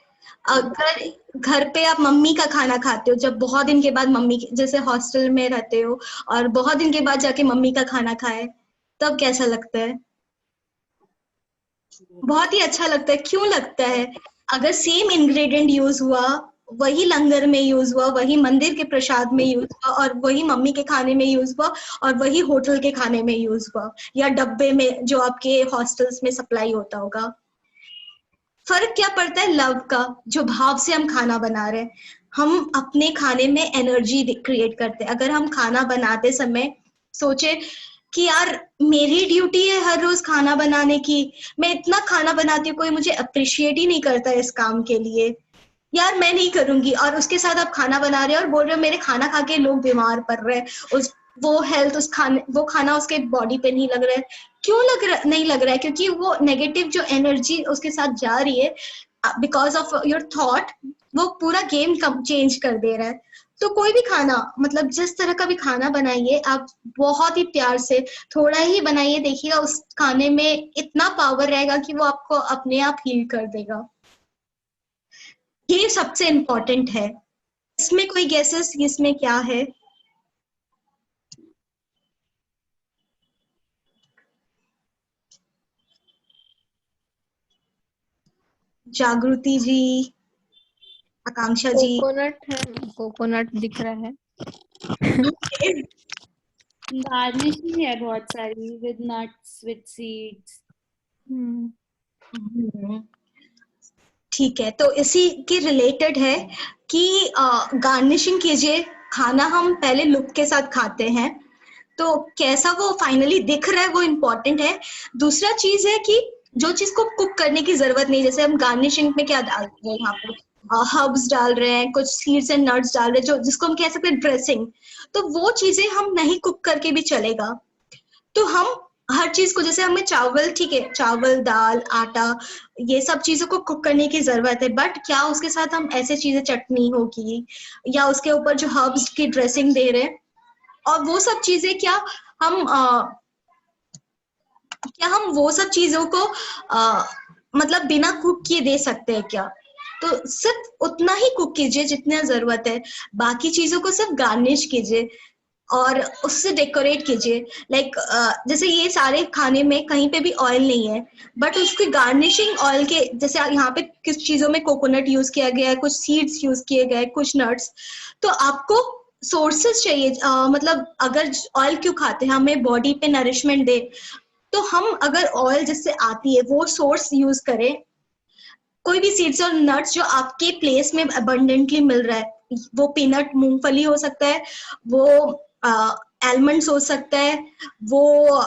अगर घर पे आप मम्मी का खाना खाते हो, जब बहुत दिन के बाद मम्मी जैसे हॉस्टल में रहते हो और बहुत दिन के बाद जाके मम्मी का खाना खाए, तब कैसा लगता है? बहुत ही अच्छा लगता है। क्यों लगता है? अगर सेम इंग्रेडिएंट यूज हुआ, वही लंगर में यूज हुआ, वही मंदिर के प्रसाद में यूज हुआ, और वही मम्मी के खाने में यूज हुआ, और वही होटल के खाने में यूज हुआ, या डब्बे में जो आपके हॉस्टल्स में सप्लाई होता होगा, फर्क क्या पड़ता है? लव का, जो भाव से हम खाना बना रहे हैं। हम अपने खाने में एनर्जी क्रिएट करते हैं। अगर हम खाना बनाते समय सोचे कि यार मेरी ड्यूटी है हर रोज खाना बनाने की, मैं इतना खाना बनाती हूँ, कोई मुझे अप्रिशिएट ही नहीं करता इस काम के लिए, यार मैं नहीं करूंगी, और उसके साथ आप खाना बना रहे हो और बोल रहे हो मेरे खाना खा के लोग बीमार पड़ रहे हैं, उस वो हेल्थ उस खाने वो खाना उसके बॉडी पे नहीं लग रहा है। क्यों नहीं लग रहा है? क्योंकि वो नेगेटिव जो एनर्जी उसके साथ जा रही है, बिकॉज ऑफ योर थॉट, वो पूरा गेम चेंज कर दे रहा है। तो कोई भी खाना, मतलब जिस तरह का भी खाना बनाइए, आप बहुत ही प्यार से थोड़ा ही बनाइए, देखिएगा उस खाने में इतना पावर रहेगा कि वो आपको अपने आप हील कर देगा। ये सबसे इम्पोर्टेंट है। इसमें कोई गेसेस, इसमें क्या है? जागृति जी, आकांक्षा जी। कोकोनट है, कोकोनट दिख रहा है। गार्निशिंग है बहुत सारी, विद नट्स, विद सीड्स। ठीक है, तो इसी के रिलेटेड है कि गार्निशिंग कीजिए। खाना हम पहले लुक के साथ खाते हैं, तो कैसा वो फाइनली दिख रहा है वो इम्पोर्टेंट है। दूसरा चीज है कि जो चीज को कुक करने की जरूरत नहीं, जैसे हम गार्निशिंग में क्या डाल रहे हैं, यहाँ पे हर्ब्स डाल रहे हैं, कुछ सीड्स एंड नट्स डाल रहे हैं, जो जिसको हम कह सकते हैं ड्रेसिंग, तो वो चीजें हम नहीं कुक करके भी चलेगा। तो हम हर चीज को, जैसे हमें चावल, ठीक है, चावल, दाल, आटा, ये सब चीजों को कुक करने की जरूरत है, बट क्या उसके साथ हम ऐसे चीजें, चटनी होगी या उसके ऊपर जो हर्ब्स की ड्रेसिंग दे रहे हैं, और वो सब चीजें क्या हम वो सब चीजों को मतलब बिना कुक किए दे सकते हैं क्या? तो सिर्फ उतना ही कुक कीजिए जितना जरूरत है, बाकी चीजों को सिर्फ गार्निश कीजिए और उससे डेकोरेट कीजिए। लाइक जैसे ये सारे खाने में कहीं पे भी ऑयल नहीं है, बट उसकी गार्निशिंग ऑयल के, जैसे यहाँ पे किस चीजों में कोकोनट यूज किया गया है, कुछ सीड्स यूज किए गए, कुछ नट्स, तो आपको सोर्सेस चाहिए। मतलब अगर ऑयल क्यों खाते हैं, हमें बॉडी पे नरिशमेंट दे, तो हम अगर ऑयल जिससे आती है वो सोर्स यूज करें। कोई भी सीड्स और नट्स जो आपके प्लेस में अबंडेंटली मिल रहा है, वो पीनट, मूंगफली हो सकता है, वो एलमंड्स हो सकता है, वो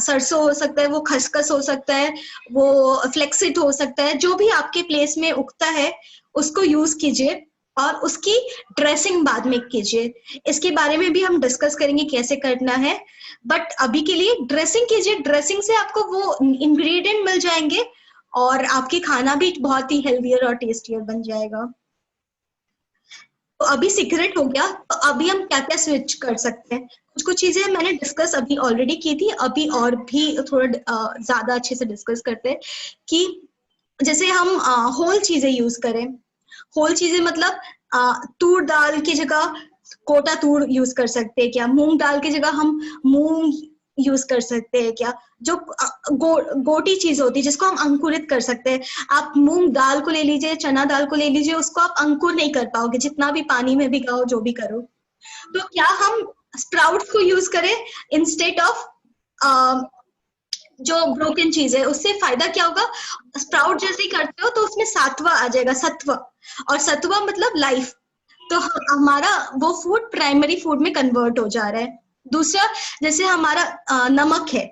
सरसों हो सकता है, वो खसखस हो सकता है, वो फ्लेक्सिट हो सकता है, जो भी आपके प्लेस में उगता है उसको यूज कीजिए और उसकी ड्रेसिंग बाद में कीजिए। इसके बारे में भी हम डिस्कस करेंगे कैसे करना है, बट अभी के लिए ड्रेसिंग कीजिए। ड्रेसिंग से आपको वो इंग्रेडिएंट मिल जाएंगे और आपके खाना भी बहुत ही हेल्दियर और टेस्टियर बन जाएगा। तो अभी सीक्रेट हो गया, तो अभी हम क्या क्या स्विच कर सकते हैं? कुछ कुछ चीजें मैंने डिस्कस अभी ऑलरेडी की थी, अभी और भी थोड़ा ज्यादा अच्छे से डिस्कस करते हैं कि जैसे हम होल चीजें यूज करें। होल चीजें मतलब तूर दाल की जगह कोटा तूर यूज कर सकते हैं क्या? मूंग दाल की जगह हम मूंग यूज कर सकते हैं क्या? जो गोटी चीज होती है जिसको हम अंकुरित कर सकते हैं। आप मूंग दाल को ले लीजिए, चना दाल को ले लीजिए, उसको आप अंकुर नहीं कर पाओगे जितना भी पानी में भिगाओ, जो भी करो। तो क्या हम स्प्राउट्स को यूज करें इंस्टेड ऑफ जो ब्रोकन चीज है, उससे फायदा क्या होगा? स्प्राउट जैसे ही करते हो तो उसमें सात्वा आ जाएगा, सत्व, और सत्वा मतलब लाइफ। तो हमारा वो फूड प्राइमरी फूड में कन्वर्ट हो जा रहा है। दूसरा, जैसे हमारा नमक है,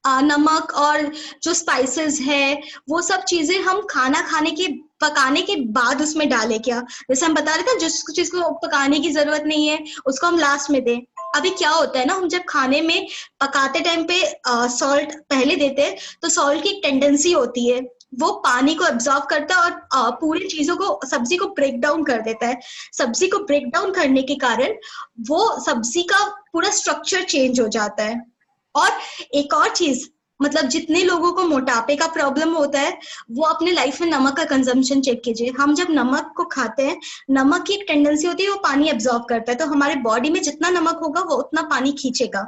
नमक और जो स्पाइसेस है, वो सब चीजें हम खाना खाने के पकाने के बाद उसमें डालें क्या? जैसे हम बता रहे थे, जिस चीज को पकाने की जरूरत नहीं है उसको हम लास्ट में दें। अभी क्या होता है ना, हम जब खाने में पकाते टाइम पे सॉल्ट पहले देते हैं, तो सॉल्ट की एक टेंडेंसी होती है, वो पानी को एब्जॉर्ब करता है और पूरी चीजों को, सब्जी को ब्रेक डाउन कर देता है। सब्जी को ब्रेक डाउन करने के कारण वो सब्जी का पूरा स्ट्रक्चर चेंज हो जाता है। और एक और चीज, मतलब जितने लोगों को मोटापे का प्रॉब्लम होता है, वो अपने लाइफ में नमक का कंजम्पशन चेक कीजिए। हम जब नमक को खाते हैं, नमक की एक टेंडेंसी होती है वो पानी एब्जॉर्ब करता है, तो हमारे बॉडी में जितना नमक होगा वो उतना पानी खींचेगा,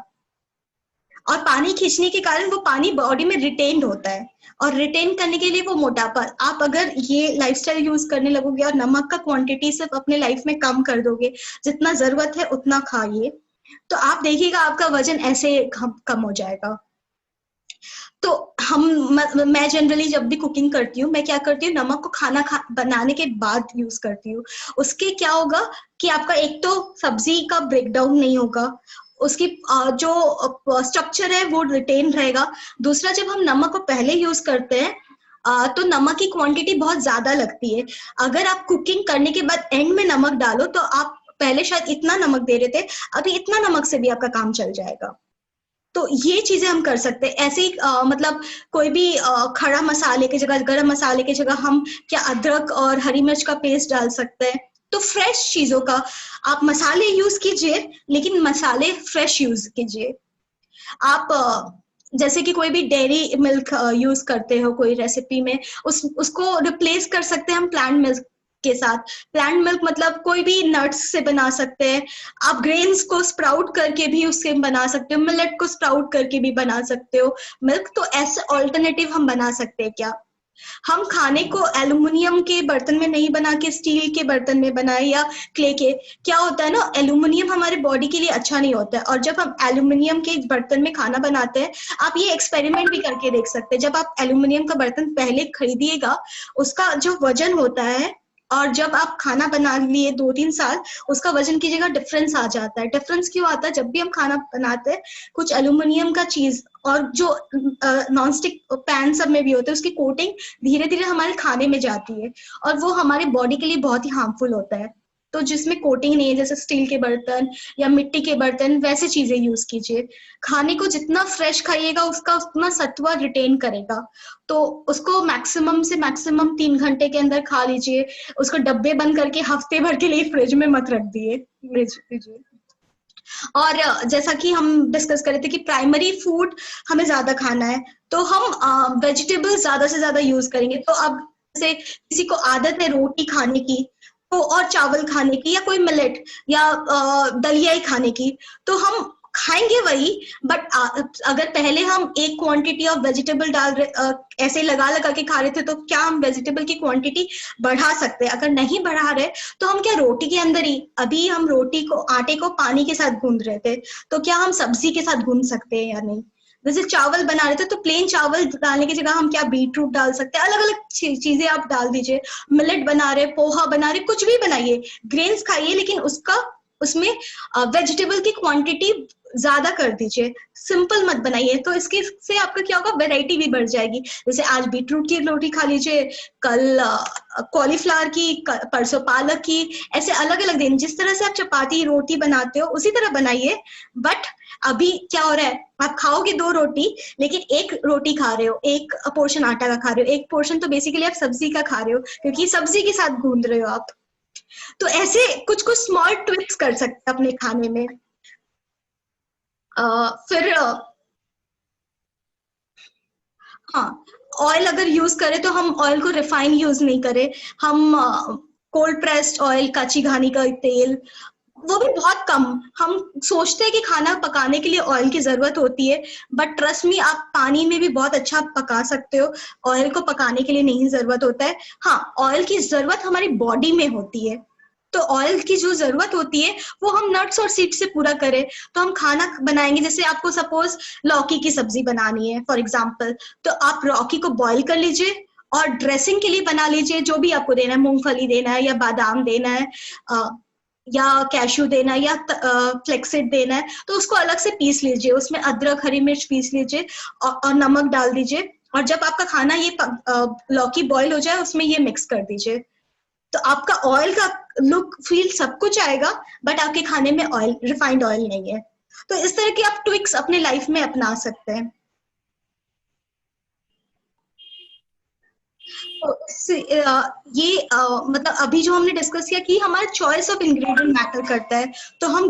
और पानी खींचने के कारण वो पानी बॉडी में रिटेन्ड होता है, और रिटेन करने के लिए वो मोटापा, आप अगर ये लाइफस्टाइल यूज करने लगोगे और नमक का क्वांटिटी सिर्फ अपने लाइफ में कम कर दोगे, जितना जरूरत है उतना खाइए, तो आप देखिएगा आपका वजन ऐसे कम हो जाएगा। तो मैं जनरली जब भी कुकिंग करती हूँ, मैं क्या करती हूँ, नमक को खाना बनाने के बाद यूज करती हूँ। उसके क्या होगा कि आपका एक तो सब्जी का ब्रेकडाउन नहीं होगा, उसकी जो स्ट्रक्चर है वो रिटेन रहेगा। दूसरा, जब हम नमक को पहले यूज करते हैं तो नमक की क्वांटिटी बहुत ज्यादा लगती है। अगर आप कुकिंग करने के बाद एंड में नमक डालो, तो आप पहले शायद इतना नमक दे रहे थे, अभी इतना नमक से भी आपका काम चल जाएगा। तो ये चीजें हम कर सकते हैं। ऐसे ही मतलब कोई भी खड़ा मसाले की जगह, गरम मसाले की जगह हम क्या अदरक और हरी मिर्च का पेस्ट डाल सकते हैं। तो फ्रेश चीजों का आप मसाले यूज कीजिए, लेकिन मसाले फ्रेश यूज कीजिए। आप जैसे कि कोई भी डेयरी मिल्क यूज करते हो कोई रेसिपी में, उसको रिप्लेस कर सकते हैं हम प्लांट मिल्क के साथ। प्लांट मिल्क मतलब कोई भी नट्स से बना सकते हैं, आप ग्रेन्स को स्प्राउट करके भी उससे बना सकते हो, मिलेट को स्प्राउट करके भी बना सकते हो मिल्क। तो ऐसे ऑल्टरनेटिव हम बना सकते हैं क्या? हम खाने को एल्युमिनियम के बर्तन में नहीं बना के स्टील के बर्तन में बनाए या क्ले के। क्या होता है ना, एल्युमिनियम हमारे बॉडी के लिए अच्छा नहीं होता है, और जब हम एल्युमिनियम के बर्तन में खाना बनाते हैं, आप ये एक्सपेरिमेंट भी करके देख सकते हैं। जब आप एल्युमिनियम का बर्तन पहले खरीदिएगा, उसका जो वजन होता है, और जब आप खाना बना लिए 2-3 साल, उसका वजन की जगह डिफरेंस आ जाता है। डिफरेंस क्यों आता है? जब भी हम खाना बनाते हैं, कुछ एल्युमिनियम का चीज और जो नॉन स्टिक पैन सब में भी होते हैं, उसकी कोटिंग धीरे धीरे हमारे खाने में जाती है, और वो हमारे बॉडी के लिए बहुत ही हार्मफुल होता है। तो जिसमें कोटिंग नहीं है, जैसे स्टील के बर्तन या मिट्टी के बर्तन, वैसे चीजें यूज कीजिए। खाने को जितना फ्रेश खाइएगा, उसका उतना सत्व रिटेन करेगा। तो उसको मैक्सिमम से मैक्सिमम 3 घंटे के अंदर खा लीजिए। उसको डब्बे बंद करके हफ्ते भर के लिए फ्रिज में मत रख दीजिए। और जैसा कि हम डिस्कस कर रहे थे कि प्राइमरी फूड हमें ज्यादा खाना है, तो हम वेजिटेबल्स ज्यादा से ज्यादा यूज करेंगे। तो अब जैसे किसी को आदत है रोटी खाने की, तो और चावल खाने की, या कोई मिलेट या दलिया ही खाने की, तो हम खाएंगे वही, बट अगर पहले हम एक क्वांटिटी ऑफ वेजिटेबल डाल रहे, ऐसे लगा लगा के खा रहे थे, तो क्या हम वेजिटेबल की क्वांटिटी बढ़ा सकते हैं? अगर नहीं बढ़ा रहे, तो हम क्या रोटी के अंदर ही, अभी हम रोटी को, आटे को पानी के साथ गूंद रहे थे, तो क्या हम सब्जी के साथ गूंद सकते हैं या नहीं? जैसे चावल बना रहे थे, तो प्लेन चावल डालने की जगह हम क्या बीट रूट डाल सकते हैं? अलग अलग चीजें आप डाल दीजिए। मिलेट बना रहे, पोहा बना रहे, कुछ भी बनाइए, ग्रेन्स खाइए, लेकिन उसमें वेजिटेबल की क्वांटिटी ज्यादा कर दीजिए। सिंपल मत बनाइए, तो इसके से आपका क्या होगा, वैरायटी भी बढ़ जाएगी। जैसे आज बीटरूट की रोटी खा लीजिए, कल कॉलीफ्लावर की, परसों पालक की, ऐसे अलग अलग दिन जिस तरह से आप चपाती रोटी बनाते हो उसी तरह बनाइए। बट अभी क्या हो रहा है, आप खाओगे 2 रोटी, लेकिन 1 रोटी खा रहे हो, 1 पोर्शन आटा का खा रहे हो, 1 पोर्शन तो बेसिकली आप सब्जी का खा रहे हो, क्योंकि सब्जी के साथ गूंद रहे हो आप। तो ऐसे कुछ कुछ स्मॉल ट्विक्स कर सकते हैं अपने खाने में। फिर हाँ, ऑयल अगर यूज करें तो हम ऑयल को रिफाइन यूज नहीं करें, हम कोल्ड प्रेस्ड ऑयल, काची घानी का तेल, वो भी बहुत कम। हम सोचते हैं कि खाना पकाने के लिए ऑयल की जरूरत होती है, बट ट्रस्ट मी, आप पानी में भी बहुत अच्छा पका सकते हो, ऑयल को पकाने के लिए नहीं जरूरत होता है। हाँ, ऑयल की जरूरत हमारी बॉडी में होती है, तो ऑयल की जो जरूरत होती है वो हम नट्स और सीड्स से पूरा करें। तो हम खाना बनाएंगे, जैसे आपको सपोज लौकी की सब्जी बनानी है फॉर एग्जाम्पल, तो आप लौकी को बॉईल कर लीजिए और ड्रेसिंग के लिए बना लीजिए, जो भी आपको देना है, मूंगफली देना है या बादाम देना है या कैश्यू देना है या फ्लेक्सिड देना है, तो उसको अलग से पीस लीजिए, उसमें अदरक हरी मिर्च पीस लीजिए और नमक डाल दीजिए, और जब आपका खाना ये लौकी बॉईल हो जाए उसमें ये मिक्स कर दीजिए। तो आपका ऑयल का लुक फील सब कुछ आएगा, बट आपके खाने में ऑयल, रिफाइंड ऑयल नहीं है। तो इस तरह के आप ट्विक्स अपने लाइफ में अपना सकते हैं। तो ये मतलब अभी जो हमने डिस्कस किया कि हमारा चॉइस ऑफ इंग्रेडिएंट मैटर करता है। तो हम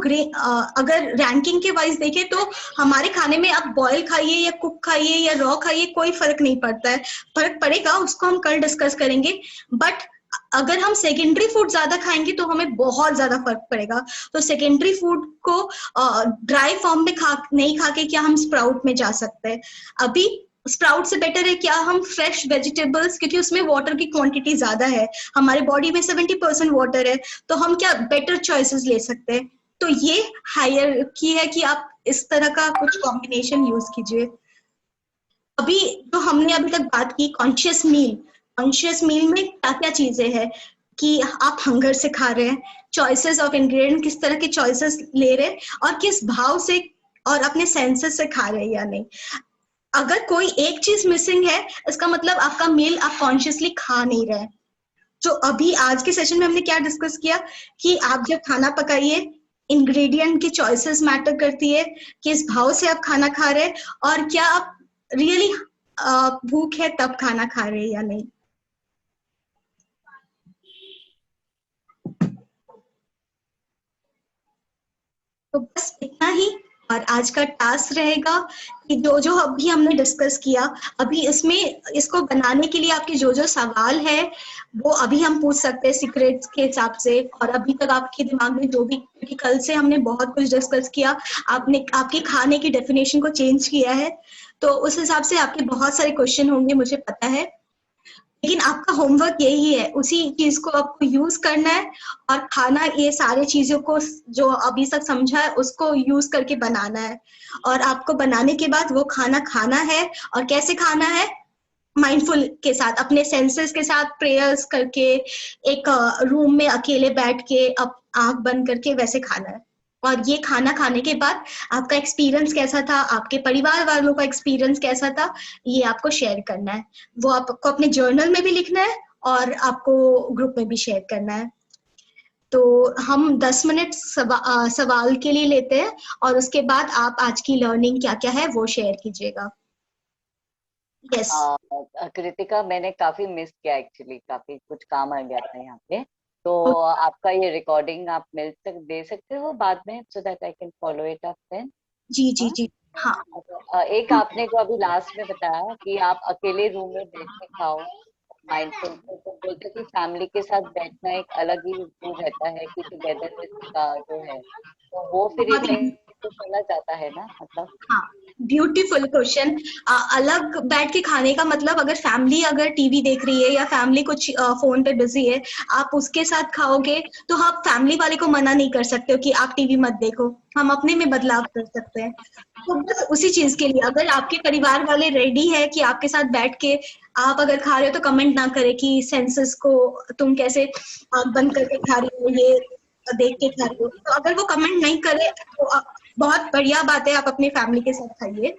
अगर रैंकिंग के वाइज देखें तो हमारे खाने में आप बॉयल खाइए या कुक खाइए या रॉ खाइए, कोई फर्क नहीं पड़ता है। फर्क पड़ेगा उसको हम कल डिस्कस करेंगे, बट अगर हम सेकेंडरी फूड ज्यादा खाएंगे तो हमें बहुत ज्यादा फर्क पड़ेगा। तो सेकेंडरी फूड को ड्राई फॉर्म में नहीं खा के क्या हम स्प्राउट में जा सकते हैं? अभी स्प्राउट से बेटर है क्या हम फ्रेश वेजिटेबल्स, क्योंकि उसमें वाटर की क्वांटिटी ज्यादा है, हमारे बॉडी में 70% वाटर है, तो हम क्या बेटर चॉइसेस ले सकते हैं। तो ये हायरार्की है कि आप इस तरह का कुछ कॉम्बिनेशन यूज कीजिए। अभी जो हमने अभी तक बात की कॉन्शियस मील में क्या क्या चीजें हैं कि आप हंगर से खा रहे हैं, चॉइसेस ऑफ इंग्रेडिएंट किस तरह के चॉइसेस ले रहे हैं और किस भाव से और अपने सेंसेस से खा रहे हैं या नहीं। अगर कोई एक चीज मिसिंग है, इसका मतलब आपका मील आप कॉन्शियसली खा नहीं रहे। तो अभी आज के सेशन में हमने क्या डिस्कस किया कि आप जब खाना पकाइए, इंग्रेडिएंट की चॉइसेस मैटर करती है, किस भाव से आप खाना खा रहे हैं और क्या आप रियली भूख है तब खाना खा रहे हैं या नहीं। तो बस इतना ही। और आज का टास्क रहेगा कि जो जो अभी हमने डिस्कस किया, अभी इसको बनाने के लिए आपके जो जो सवाल है वो अभी हम पूछ सकते हैं सीक्रेट्स के हिसाब से। और अभी तक आपके दिमाग में जो भी, क्योंकि कल से हमने बहुत कुछ डिस्कस किया, आपने आपके खाने की डेफिनेशन को चेंज किया है, तो उस हिसाब से आपके बहुत सारे क्वेश्चन होंगे, मुझे पता है। लेकिन आपका होमवर्क यही है, उसी चीज को आपको यूज करना है और खाना, ये सारे चीजों को जो अभी तक समझा है उसको यूज करके बनाना है। और आपको बनाने के बाद वो खाना खाना है, और कैसे खाना है, माइंडफुल के साथ, अपने सेंसेस के साथ, प्रेयर्स करके, एक रूम में अकेले बैठ के आंख बंद करके वैसे खाना है। और ये खाना खाने के बाद आपका एक्सपीरियंस कैसा था, आपके परिवार वालों का एक्सपीरियंस कैसा था, ये आपको शेयर करना है। वो आपको अपने जर्नल में भी लिखना है और आपको ग्रुप में भी शेयर करना है। तो हम 10 मिनट सवाल के लिए लेते हैं और उसके बाद आप आज की लर्निंग क्या क्या है वो शेयर कीजिएगा। यस कृतिका, मैंने काफी मिस किया एक्चुअली, काफी कुछ काम आ गया था यहाँ पे। तो आपका ये रिकॉर्डिंग आप दे सकते हो बाद में, so that I can follow it up then. जी जी जी हाँ। एक आपने जो अभी लास्ट में बताया कि आप अकेले रूम में बैठ के खाओ माइंडफुल, तो बोलते कि फैमिली के साथ बैठना एक अलग ही वो रहता है कि टुगेदरनेस का जो है, तो वो फिर इफेक्ट चला जाता है ना, मतलब। हाँ, ब्यूटीफुल क्वेश्चन। अलग बैठ के खाने का मतलब, अगर फैमिली अगर टीवी देख रही है या फैमिली कुछ फोन पे बिजी है, आप उसके साथ खाओगे तो आप फैमिली वाले को मना नहीं कर सकते हो कि आप टीवी मत देखो। हम अपने में बदलाव कर सकते हैं। तो बस उसी चीज के लिए, अगर आपके परिवार वाले रेडी है कि आपके साथ बैठ के आप अगर खा रहे हो, तो कमेंट ना करे कि सेंसेस को तुम कैसे बंद करके खा रही हो, ये देख के खा रही हो। तो अगर वो कमेंट नहीं करे तो बहुत बढ़िया बात है, आप अपनी फैमिली के साथ खाइए।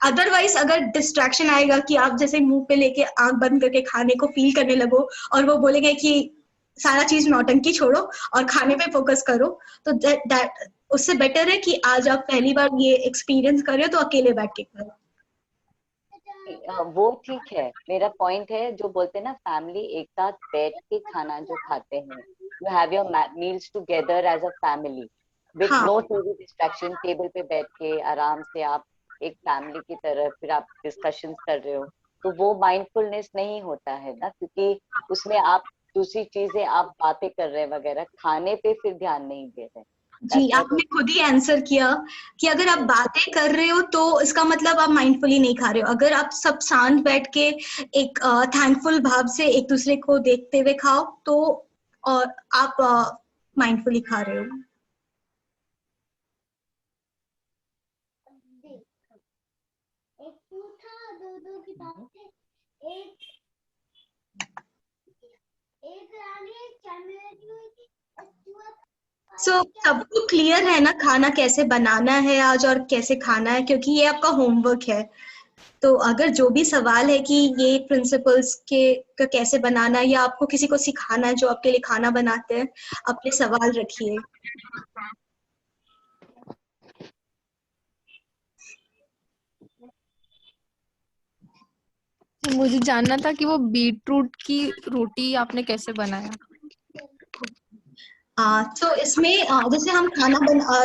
अदरवाइज अगर डिस्ट्रैक्शन आएगा कि आप जैसे मुंह पे लेके आंख बंद करके खाने को फील करने लगो और वो बोलेंगे कि सारा चीज नौटंकी छोड़ो और खाने पे फोकस करो, तो दैट उससे बेटर है कि आज आप पहली बार ये एक्सपीरियंस कर रहे हो तो अकेले बैठ के करो। वो ठीक है, मेरा पॉइंट है जो बोलते हैं ना फैमिली एक साथ बैठ के खाना जो खाते हैं, you have your meals together as a family with no TV distraction, table पे बैठ के आराम से आप एक फैमिली की तरह फिर आप डिस्कशंस कर रहे हो, तो वो माइंडफुलनेस नहीं होता है ना, क्योंकि उसमें आप दूसरी चीजें आप बातें कर रहे हैं वगैरह, खाने पे फिर ध्यान नहीं दे रहे। जी, आपने खुद ही आंसर किया कि अगर आप बातें कर रहे हो तो इसका मतलब आप माइंडफुली नहीं खा रहे हो। अगर आप सब शांत बैठ के एक थैंकफुल भाव से एक दूसरे को देखते हुए खाओ तो और आप माइंडफुली खा रहे हो। सबको क्लियर है ना खाना कैसे बनाना है आज और कैसे खाना है, क्योंकि ये आपका होमवर्क है। तो अगर जो भी सवाल है कि ये प्रिंसिपल्स के का कैसे बनाना है या आपको किसी को सिखाना है जो आपके लिए खाना बनाते हैं, अपने सवाल रखिए। मुझे जानना था कि वो बीटरूट की रोटी आपने कैसे बनाया। तो इसमें जैसे हम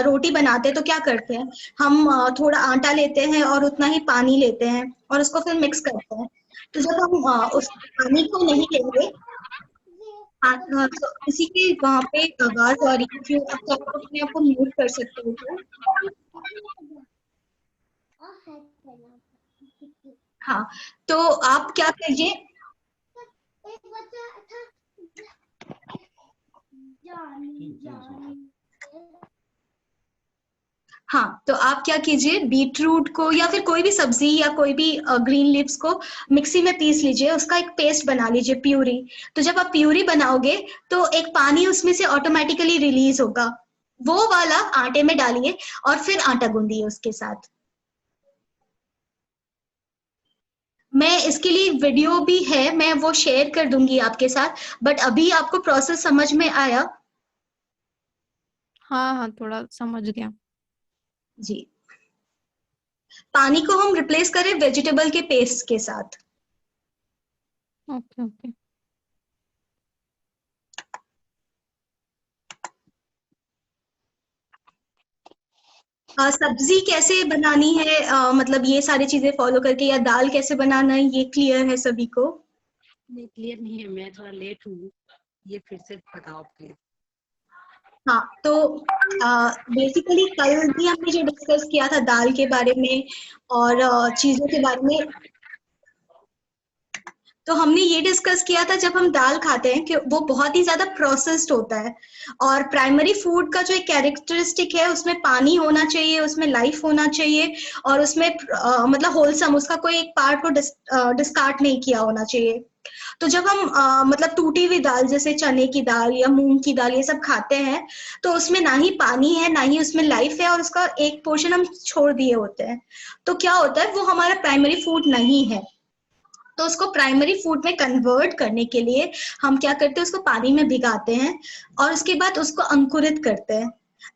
रोटी बनाते हैं तो क्या करते हैं, हम थोड़ा आटा लेते हैं और उतना ही पानी लेते हैं और उसको फिर मिक्स करते हैं। तो जब हम उस पानी को नहीं लेंगे, तो किसी के वहाँ पे आवाज आ रही है, जो आप अपने आप को म्यूट कर सकते हो तो। हाँ, तो आप क्या कीजिए, हाँ तो आप क्या कीजिए, बीटरूट को या फिर कोई भी सब्जी या कोई भी ग्रीन लीव्स को मिक्सी में पीस लीजिए, उसका एक पेस्ट बना लीजिए, प्यूरी। तो जब आप प्यूरी बनाओगे तो एक पानी उसमें से ऑटोमेटिकली रिलीज होगा, वो वाला आटे में डालिए और फिर आटा गूंदिए उसके साथ। मैं इसके लिए वीडियो भी है, मैं वो शेयर कर दूंगी आपके साथ, बट अभी आपको प्रोसेस समझ में आया? हाँ हाँ, थोड़ा समझ गया। जी। पानी को हम रिप्लेस करें वेजिटेबल के पेस्ट के साथ। Okay okay. सब्जी कैसे बनानी है, मतलब ये सारी चीजें फॉलो करके, या दाल कैसे बनाना है, ये क्लियर है सभी को? नहीं, क्लियर नहीं है, मैं थोड़ा लेट हूँ, ये फिर से बताओ प्लीज। हाँ, तो बेसिकली कल भी हमने जो डिस्कस किया था दाल के बारे में और चीजों के बारे में, तो हमने ये डिस्कस किया था जब हम दाल खाते हैं कि वो बहुत ही ज्यादा प्रोसेस्ड होता है, और प्राइमरी फूड का जो एक कैरेक्टरिस्टिक है उसमें पानी होना चाहिए, उसमें लाइफ होना चाहिए, और उसमें मतलब होलसम, उसका कोई एक पार्ट को डिस्कार्ड नहीं किया होना चाहिए। तो जब हम मतलब टूटी हुई दाल जैसे चने की दाल या मूंग की दाल ये सब खाते हैं, तो उसमें ना ही पानी है ना ही उसमें लाइफ है, और उसका एक पोर्शन हम छोड़ दिए होते हैं। तो क्या होता है, वो हमारा प्राइमरी फूड नहीं है। तो उसको प्राइमरी फूड में कन्वर्ट करने के लिए हम क्या करते हैं, उसको पानी में भिगाते हैं और उसके बाद उसको अंकुरित करते हैं।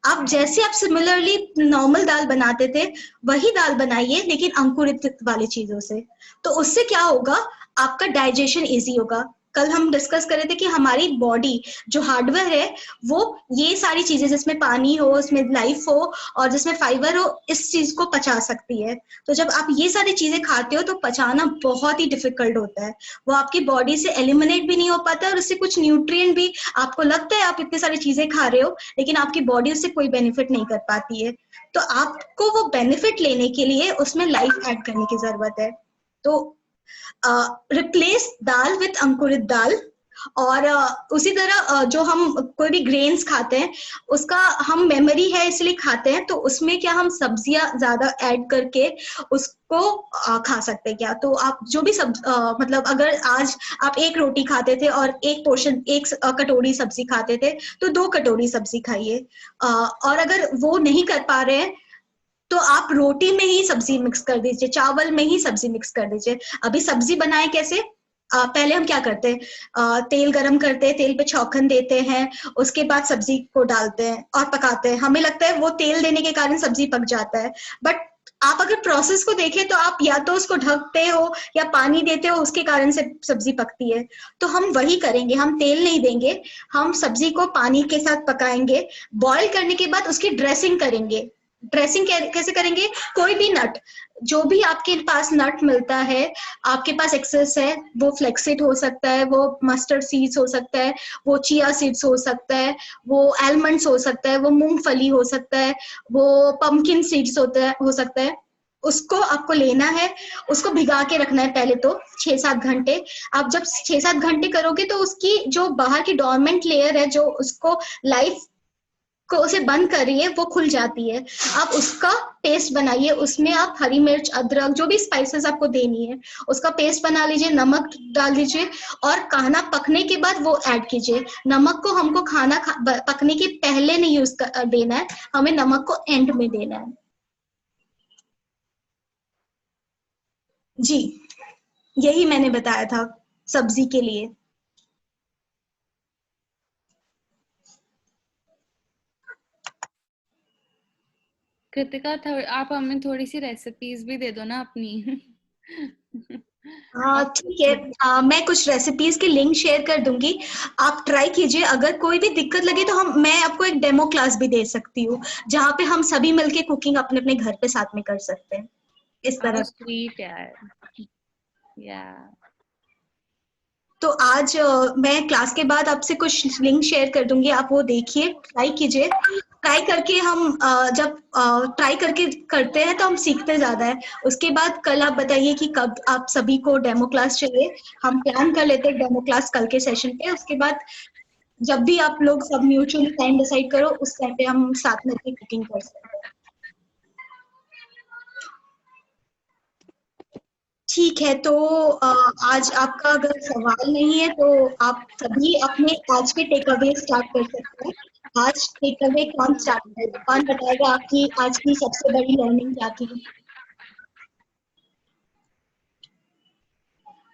आप जैसे आप सिमिलरली नॉर्मल दाल बनाते थे वही दाल बनाइए, लेकिन अंकुरित वाली चीजों से। तो उससे क्या होगा, आपका डाइजेशन इजी होगा। कल हम डिस्कस कर रहे थे कि हमारी बॉडी जो हार्डवेयर है वो ये सारी चीजें जिसमें पानी हो, उसमें लाइफ हो और जिसमें फाइबर हो, इस चीज को पचा सकती है। तो जब आप ये सारी चीजें खाते हो तो पचाना बहुत ही डिफिकल्ट होता है, वो आपकी बॉडी से एलिमिनेट भी नहीं हो पाता है, और उससे कुछ न्यूट्रिएंट भी, आपको लगता है आप इतनी सारी चीजें खा रहे हो लेकिन आपकी बॉडी उससे कोई बेनिफिट नहीं कर पाती है। तो आपको वो बेनिफिट लेने के लिए उसमें लाइफ ऐड करने की जरूरत है। तो रिप्लेस दाल विथ अंकुरित दाल। और उसी तरह जो हम कोई भी ग्रेन्स खाते हैं उसका हम मेमोरी है इसलिए खाते हैं, तो उसमें क्या हम सब्जियां ज्यादा ऐड करके उसको खा सकते हैं क्या? तो आप जो भी मतलब अगर आज आप एक रोटी खाते थे और एक पोर्शन, एक कटोरी सब्जी खाते थे, तो 2 कटोरी सब्जी खाइए। और अगर वो नहीं कर पा रहे हैं तो आप रोटी में ही सब्जी मिक्स कर दीजिए, चावल में ही सब्जी मिक्स कर दीजिए। अभी सब्जी बनाए कैसे, पहले हम क्या करते हैं, तेल गरम करते हैं, तेल पे छौंकन देते हैं, उसके बाद सब्जी को डालते हैं और पकाते हैं। हमें लगता है वो तेल देने के कारण सब्जी पक जाता है, बट आप अगर प्रोसेस को देखें तो आप या तो उसको ढकते हो या पानी देते हो, उसके कारण से सब्जी पकती है। तो हम वही करेंगे, हम तेल नहीं देंगे, हम सब्जी को पानी के साथ पकाएंगे। बॉईल करने के बाद उसकी ड्रेसिंग करेंगे। ड्रेसिंग कैसे करेंगे, कोई भी नट, जो भी आपके पास नट मिलता है, आपके पास एक्सेस है, वो फ्लेक्सिड हो सकता है, वो मस्टर्ड सीड्स हो सकता है, वो चिया सीड्स हो सकता है, वो आलमंड्स हो सकता है, वो मूंगफली हो सकता है, वो पंपकिन सीड्स हो सकता है। उसको आपको लेना है, उसको भिगा के रखना है पहले तो 6-7 घंटे। आप जब 6-7 घंटे करोगे तो उसकी जो बाहर की डोरमेंट लेयर है जो उसको लाइफ को उसे बंद कर रही है वो खुल जाती है। आप उसका पेस्ट बनाइए, उसमें आप हरी मिर्च, अदरक, जो भी स्पाइसेस आपको देनी है उसका पेस्ट बना लीजिए, नमक डाल दीजिए और खाना पकने के बाद वो ऐड कीजिए। नमक को हमको पकने के पहले नहीं देना है, हमें नमक को एंड में देना है। जी, यही मैंने बताया था सब्जी के लिए। कृतिका आप हमें थोड़ी सी रेसिपीज भी दे दो ना अपनी। हाँ ठीक है, मैं कुछ रेसिपीज के लिंक शेयर कर दूंगी, आप ट्राई कीजिए। अगर कोई भी दिक्कत लगे तो मैं आपको एक डेमो क्लास भी दे सकती हूँ जहाँ पे हम सभी मिलके कुकिंग अपने अपने घर पे साथ में कर सकते हैं इस तरह। स्वीट यार। या तो आज मैं क्लास के बाद आपसे कुछ लिंक शेयर कर दूंगी, आप वो देखिए, ट्राई कीजिए। ट्राई करके हम जब ट्राई करके करते हैं तो हम सीखते ज्यादा है। उसके बाद कल आप बताइए कि कब आप सभी को डेमो क्लास चाहिए, हम प्लान कर लेते हैं डेमो क्लास कल के सेशन पे। उसके बाद जब भी आप लोग सब म्यूचुअली टाइम डिसाइड करो उस टाइम पे हम साथ में कुकिंग कर सकते हैं। ठीक है, तो आज आपका अगर सवाल नहीं है तो आप सभी अपने आज के टेक अवे स्टार्ट कर सकते हैं। आज टेक अवे कौन बताएगा आपकी आज की सबसे बड़ी लर्निंग क्या थी?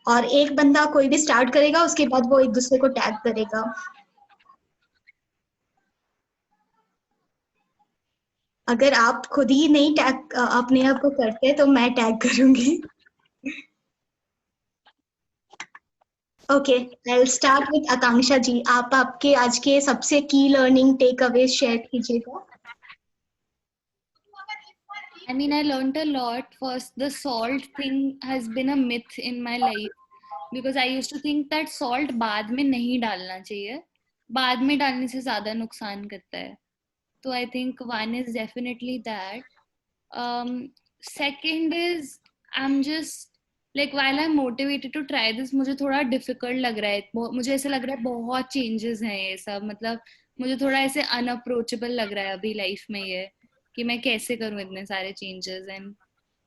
और एक बंदा कोई भी स्टार्ट करेगा, उसके बाद वो एक दूसरे को टैग करेगा। अगर आप खुद ही नहीं टैग अपने आप को करते तो मैं टैग करूंगी। Okay, I will start with Akanksha ji. आप आपके आज के सबसे की लर्निंग टेक अवे शेयर कीजिएगा। I mean, I learned a lot. First, the salt thing has been a myth in my life because I used to think that salt बाद में नहीं डालना चाहिए, बाद में डालने से ज़्यादा नुकसान करता है। तो I think one is definitely that. Second is I'm just like while I'm motivated to try this, मुझे थोड़ा difficult लग रहा है। मुझे ऐसे लग रहा है बहुत changes हैं ये सब, मतलब मुझे थोड़ा ऐसे unapproachable लग रहा है अभी लाइफ में ये कि मैं कैसे करूँ इतने सारे changes एंड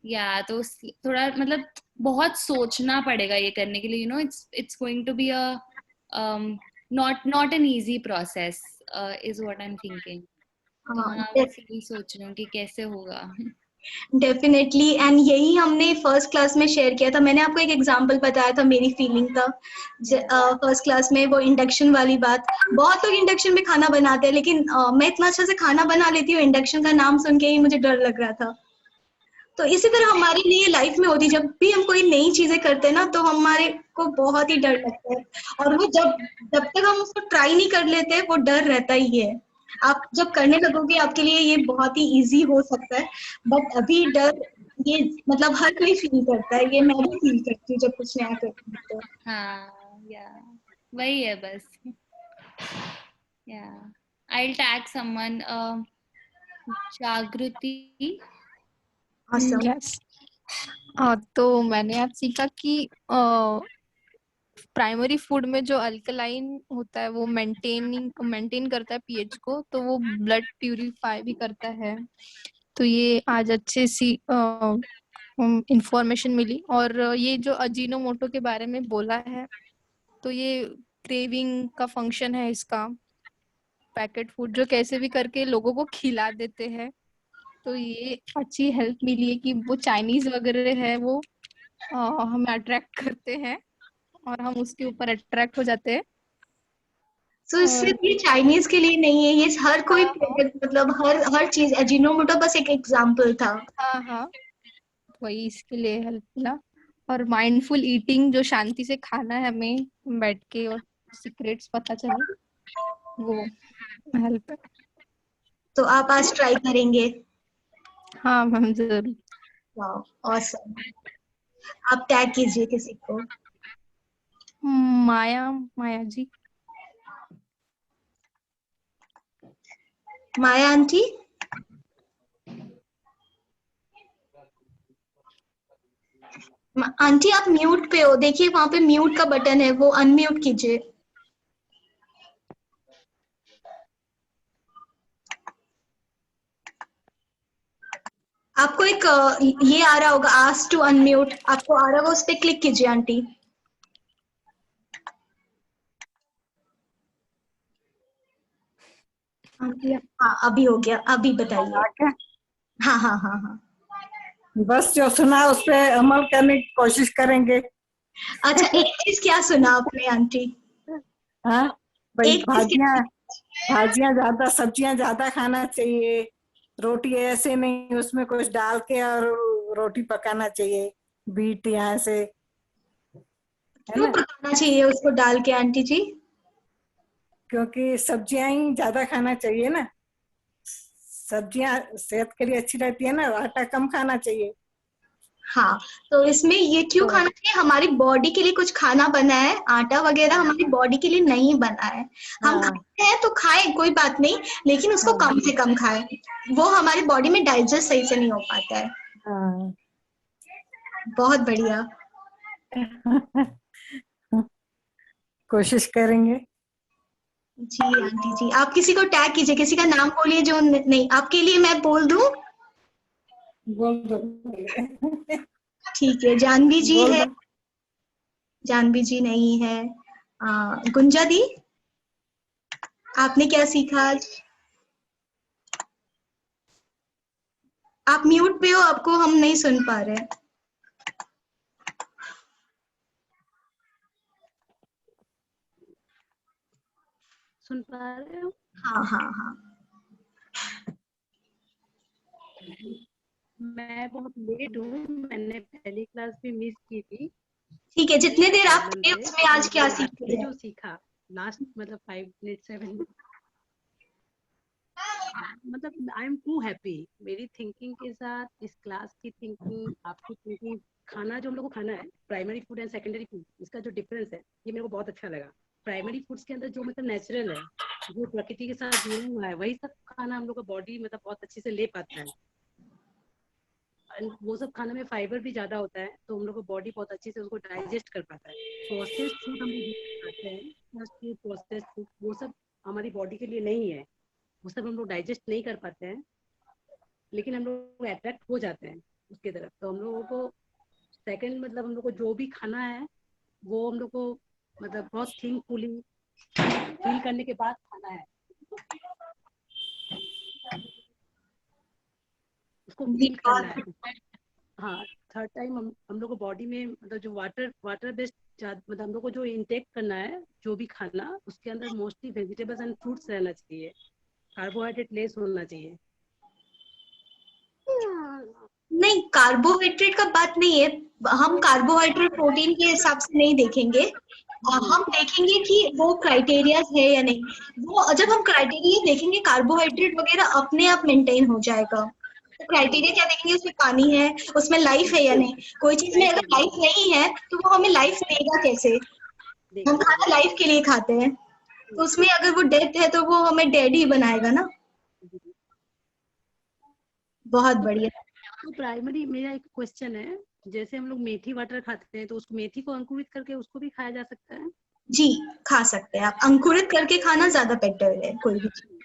या तो थोड़ा मतलब बहुत सोचना पड़ेगा ये करने के लिए, you know, it's going to be a not an easy process is what I'm thinking. तो हाँ, बस यही सोच रही हूँ कि कैसे होगा। डेफिनेटली, एंड यही हमने फर्स्ट क्लास में शेयर किया था। मैंने आपको एक एग्जांपल बताया था मेरी फीलिंग का फर्स्ट क्लास में, वो इंडक्शन वाली बात। बहुत लोग इंडक्शन में खाना बनाते हैं लेकिन मैं इतना अच्छा से खाना बना लेती हूँ, इंडक्शन का नाम सुन के ही मुझे डर लग रहा था। तो इसी तरह हमारे लिए लाइफ में होती, जब भी हम कोई नई चीजें करते हैं ना तो हमारे को बहुत ही डर लगता है, और वो जब तक हम उसको ट्राई नहीं कर लेते वो डर रहता ही है। आप जब करने लगोगे आपके लिए ये बहुत ही इजी हो सकता है, बट अभी डर, ये मतलब हर कोई फील करता है, ये मैं भी फील करती हूँ जब कुछ नया करती हूँ तो। हाँ या वही है बस। या I'll tag someone, जागृति। Awesome. यस। तो मैंने आज सीखा कि प्राइमरी फूड में जो अल्कलाइन होता है वो मेंटेन करता है पीएच को, तो वो ब्लड प्यूरिफाई भी करता है। तो ये आज अच्छी सी इंफॉर्मेशन मिली। और ये जो अजीनोमोटो के बारे में बोला है, तो ये क्रेविंग का फंक्शन है इसका। पैकेट फूड जो कैसे भी करके लोगों को खिला देते हैं, तो ये अच्छी हेल्प मिली है कि वो चाइनीज वगैरह है वो हमें अट्रैक्ट करते हैं और हम उसके ऊपर अट्रैक्ट हो जाते हैं। तो और सिर्फ ये चाइनीज के लिए नहीं है, ये हर कोई हाँ मतलब हर चीज, अजीनोमोटो बस एक एग्जाम्पल था। हाँ हाँ, वही इसके लिए हेल्प मिला। और माइंडफुल ईटिंग, जो शांति से खाना है हमें बैठ के और सीक्रेट्स पता चले, वो हेल्प है। तो आप आज ट्राई करेंगे? हाँ मैम जरूर। Wow, awesome. आप टैग कीजिए किसी को। माया माया जी। माया आंटी। आंटी आप म्यूट पे हो, देखिए वहां पे म्यूट का बटन है, वो अनम्यूट कीजिए। आपको एक ये आ रहा होगा, आस्क टू अनम्यूट, आपको आ रहा होगा, उस पर क्लिक कीजिए आंटी। आंटी हाँ अभी हो गया, अभी बताइए। हाँ हाँ हाँ हाँ। बस जो सुना उस पर अमल करने की कोशिश करेंगे। अच्छा एक चीज क्या सुना आपने आंटी? हाँ भाई, एक चीज भाजियां ज्यादा, सब्जियां ज्यादा खाना चाहिए, रोटी ऐसे नहीं उसमें कुछ डाल के और रोटी पकाना चाहिए, बीट यहाँ से, है क्यों ना? पकाना चाहिए उसको डाल के आंटी जी? क्योंकि सब्जियां ही ज्यादा खाना चाहिए ना, सब्जियां सेहत के लिए अच्छी रहती है ना, आटा कम खाना चाहिए। हाँ तो इसमें ये क्यों तो खाना चाहिए, हमारी बॉडी के लिए कुछ खाना बना है, आटा वगैरह हमारी बॉडी के लिए नहीं बना है। हम हाँ खाते हैं तो खाएं, कोई बात नहीं, लेकिन उसको हाँ कम से कम खाएं, वो हमारी बॉडी में डाइजेस्ट सही से नहीं हो पाता है। हाँ। बहुत बढ़िया। कोशिश करेंगे। जी आंटी जी, आप किसी को टैग कीजिए, किसी का नाम बोलिए जो नहीं, आपके लिए मैं बोल दूं? बोल दो। ठीक है, जानवी जी बोल है, दो। जानवी जी नहीं है। गुंजा दी, आपने क्या सीखा आज? आप म्यूट पे हो, आपको हम नहीं सुन पा रहे। सुन पा रहे हो? हाँ हाँ हाँ। मैं बहुत लेट हूँ, मैंने पहली क्लास भी मिस की थी, ठीक है, जितने देर आप प्रॉब्लम थे से। उसमें आज क्या आज सीखे मैंने हैं? जो सीखा लास्ट मतलब 5 मिनट 7 मतलब आई एम टू हैप्पी। मेरी थिंकिंग के साथ इस क्लास की थिंकिंग, आपकी थिंकिंग, खाना जो हम लोग को खाना है, primary food and secondary food, इसका जो डिफरेंस है ये मेरे को बहुत अच्छा लगा। प्राइमरी फूड्स के अंदर जो मतलब नेचुरल है, जो प्रकृति के साथ जुड़ा हुआ है, वही सब खाना हम लोग का बॉडी मतलब बहुत अच्छे से ले पाता है। वो सब खाने में फाइबर भी ज्यादा होता है, तो हम लोग को बॉडी बहुत अच्छे से उसको डाइजेस्ट कर पाता है। प्रोसेस्ड फूड हम लोग खाते हैं, प्रोसेस्ड फूड वो सब हमारी बॉडी के लिए नहीं है, वो सब हम लोग डाइजेस्ट नहीं कर पाते हैं, लेकिन हम लोग अट्रैक्ट हो जाते हैं उसके तरफ। तो हम लोगों को सेकंड मतलब हम लोग को जो भी खाना है वो हम लोग को मतलब बहुत थिंकफुली फील करने के बाद खाना है, उसको फील करना है। हाँ, थर्ड टाइम हम लोग को बॉडी में मतलब जो वाटर बेस्ड मतलब हम लोग को जो इंटेक करना है, जो भी खाना, उसके अंदर मोस्टली वेजिटेबल्स एंड फ्रूट्स रहना चाहिए, कार्बोहाइड्रेट लेस होना चाहिए। नहीं, कार्बोहाइड्रेट का बात नहीं है, हम कार्बोहाइड्रेट प्रोटीन के हिसाब से नहीं देखेंगे, हम देखेंगे कि वो क्राइटेरिया है या नहीं। वो जब हम क्राइटेरिया देखेंगे, कार्बोहाइड्रेट वगैरह अपने आप मेंटेन हो जाएगा। तो क्राइटेरिया क्या देखेंगे, उसमें पानी है, उसमें लाइफ है या नहीं। कोई चीज में अगर लाइफ नहीं है तो वो हमें लाइफ देगा कैसे? हम खाना लाइफ के लिए खाते हैं, तो उसमें अगर वो डेथ है तो वो हमें डेड ही बनाएगा ना। बहुत बढ़िया। तो प्राइमरी मेरा एक क्वेश्चन है, जैसे हम लोग मेथी वाटर खाते हैं, तो उसको मेथी को अंकुरित करके उसको भी खाया जा सकता है? जी खा सकते हैं आप, अंकुरित करके खाना ज्यादा बेटर है कोई भी चीज।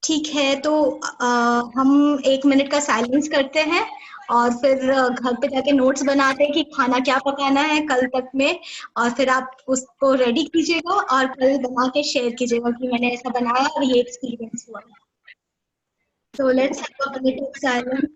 ठीक है, तो हम 1 मिनट का साइलेंस करते हैं और फिर घर पे जाके नोट्स बनाते हैं कि खाना क्या पकाना है कल तक में, और फिर आप उसको रेडी कीजिएगा और कल बना के शेयर कीजिएगा कि मैंने ऐसा बनाया और ये एक्सपीरियंस हुआ। So let's have a minute of silence.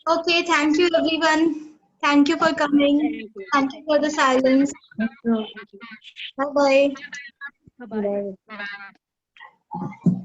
Okay, thank you everyone. Thank you for coming. Thank you for the silence. Bye bye. Bye bye.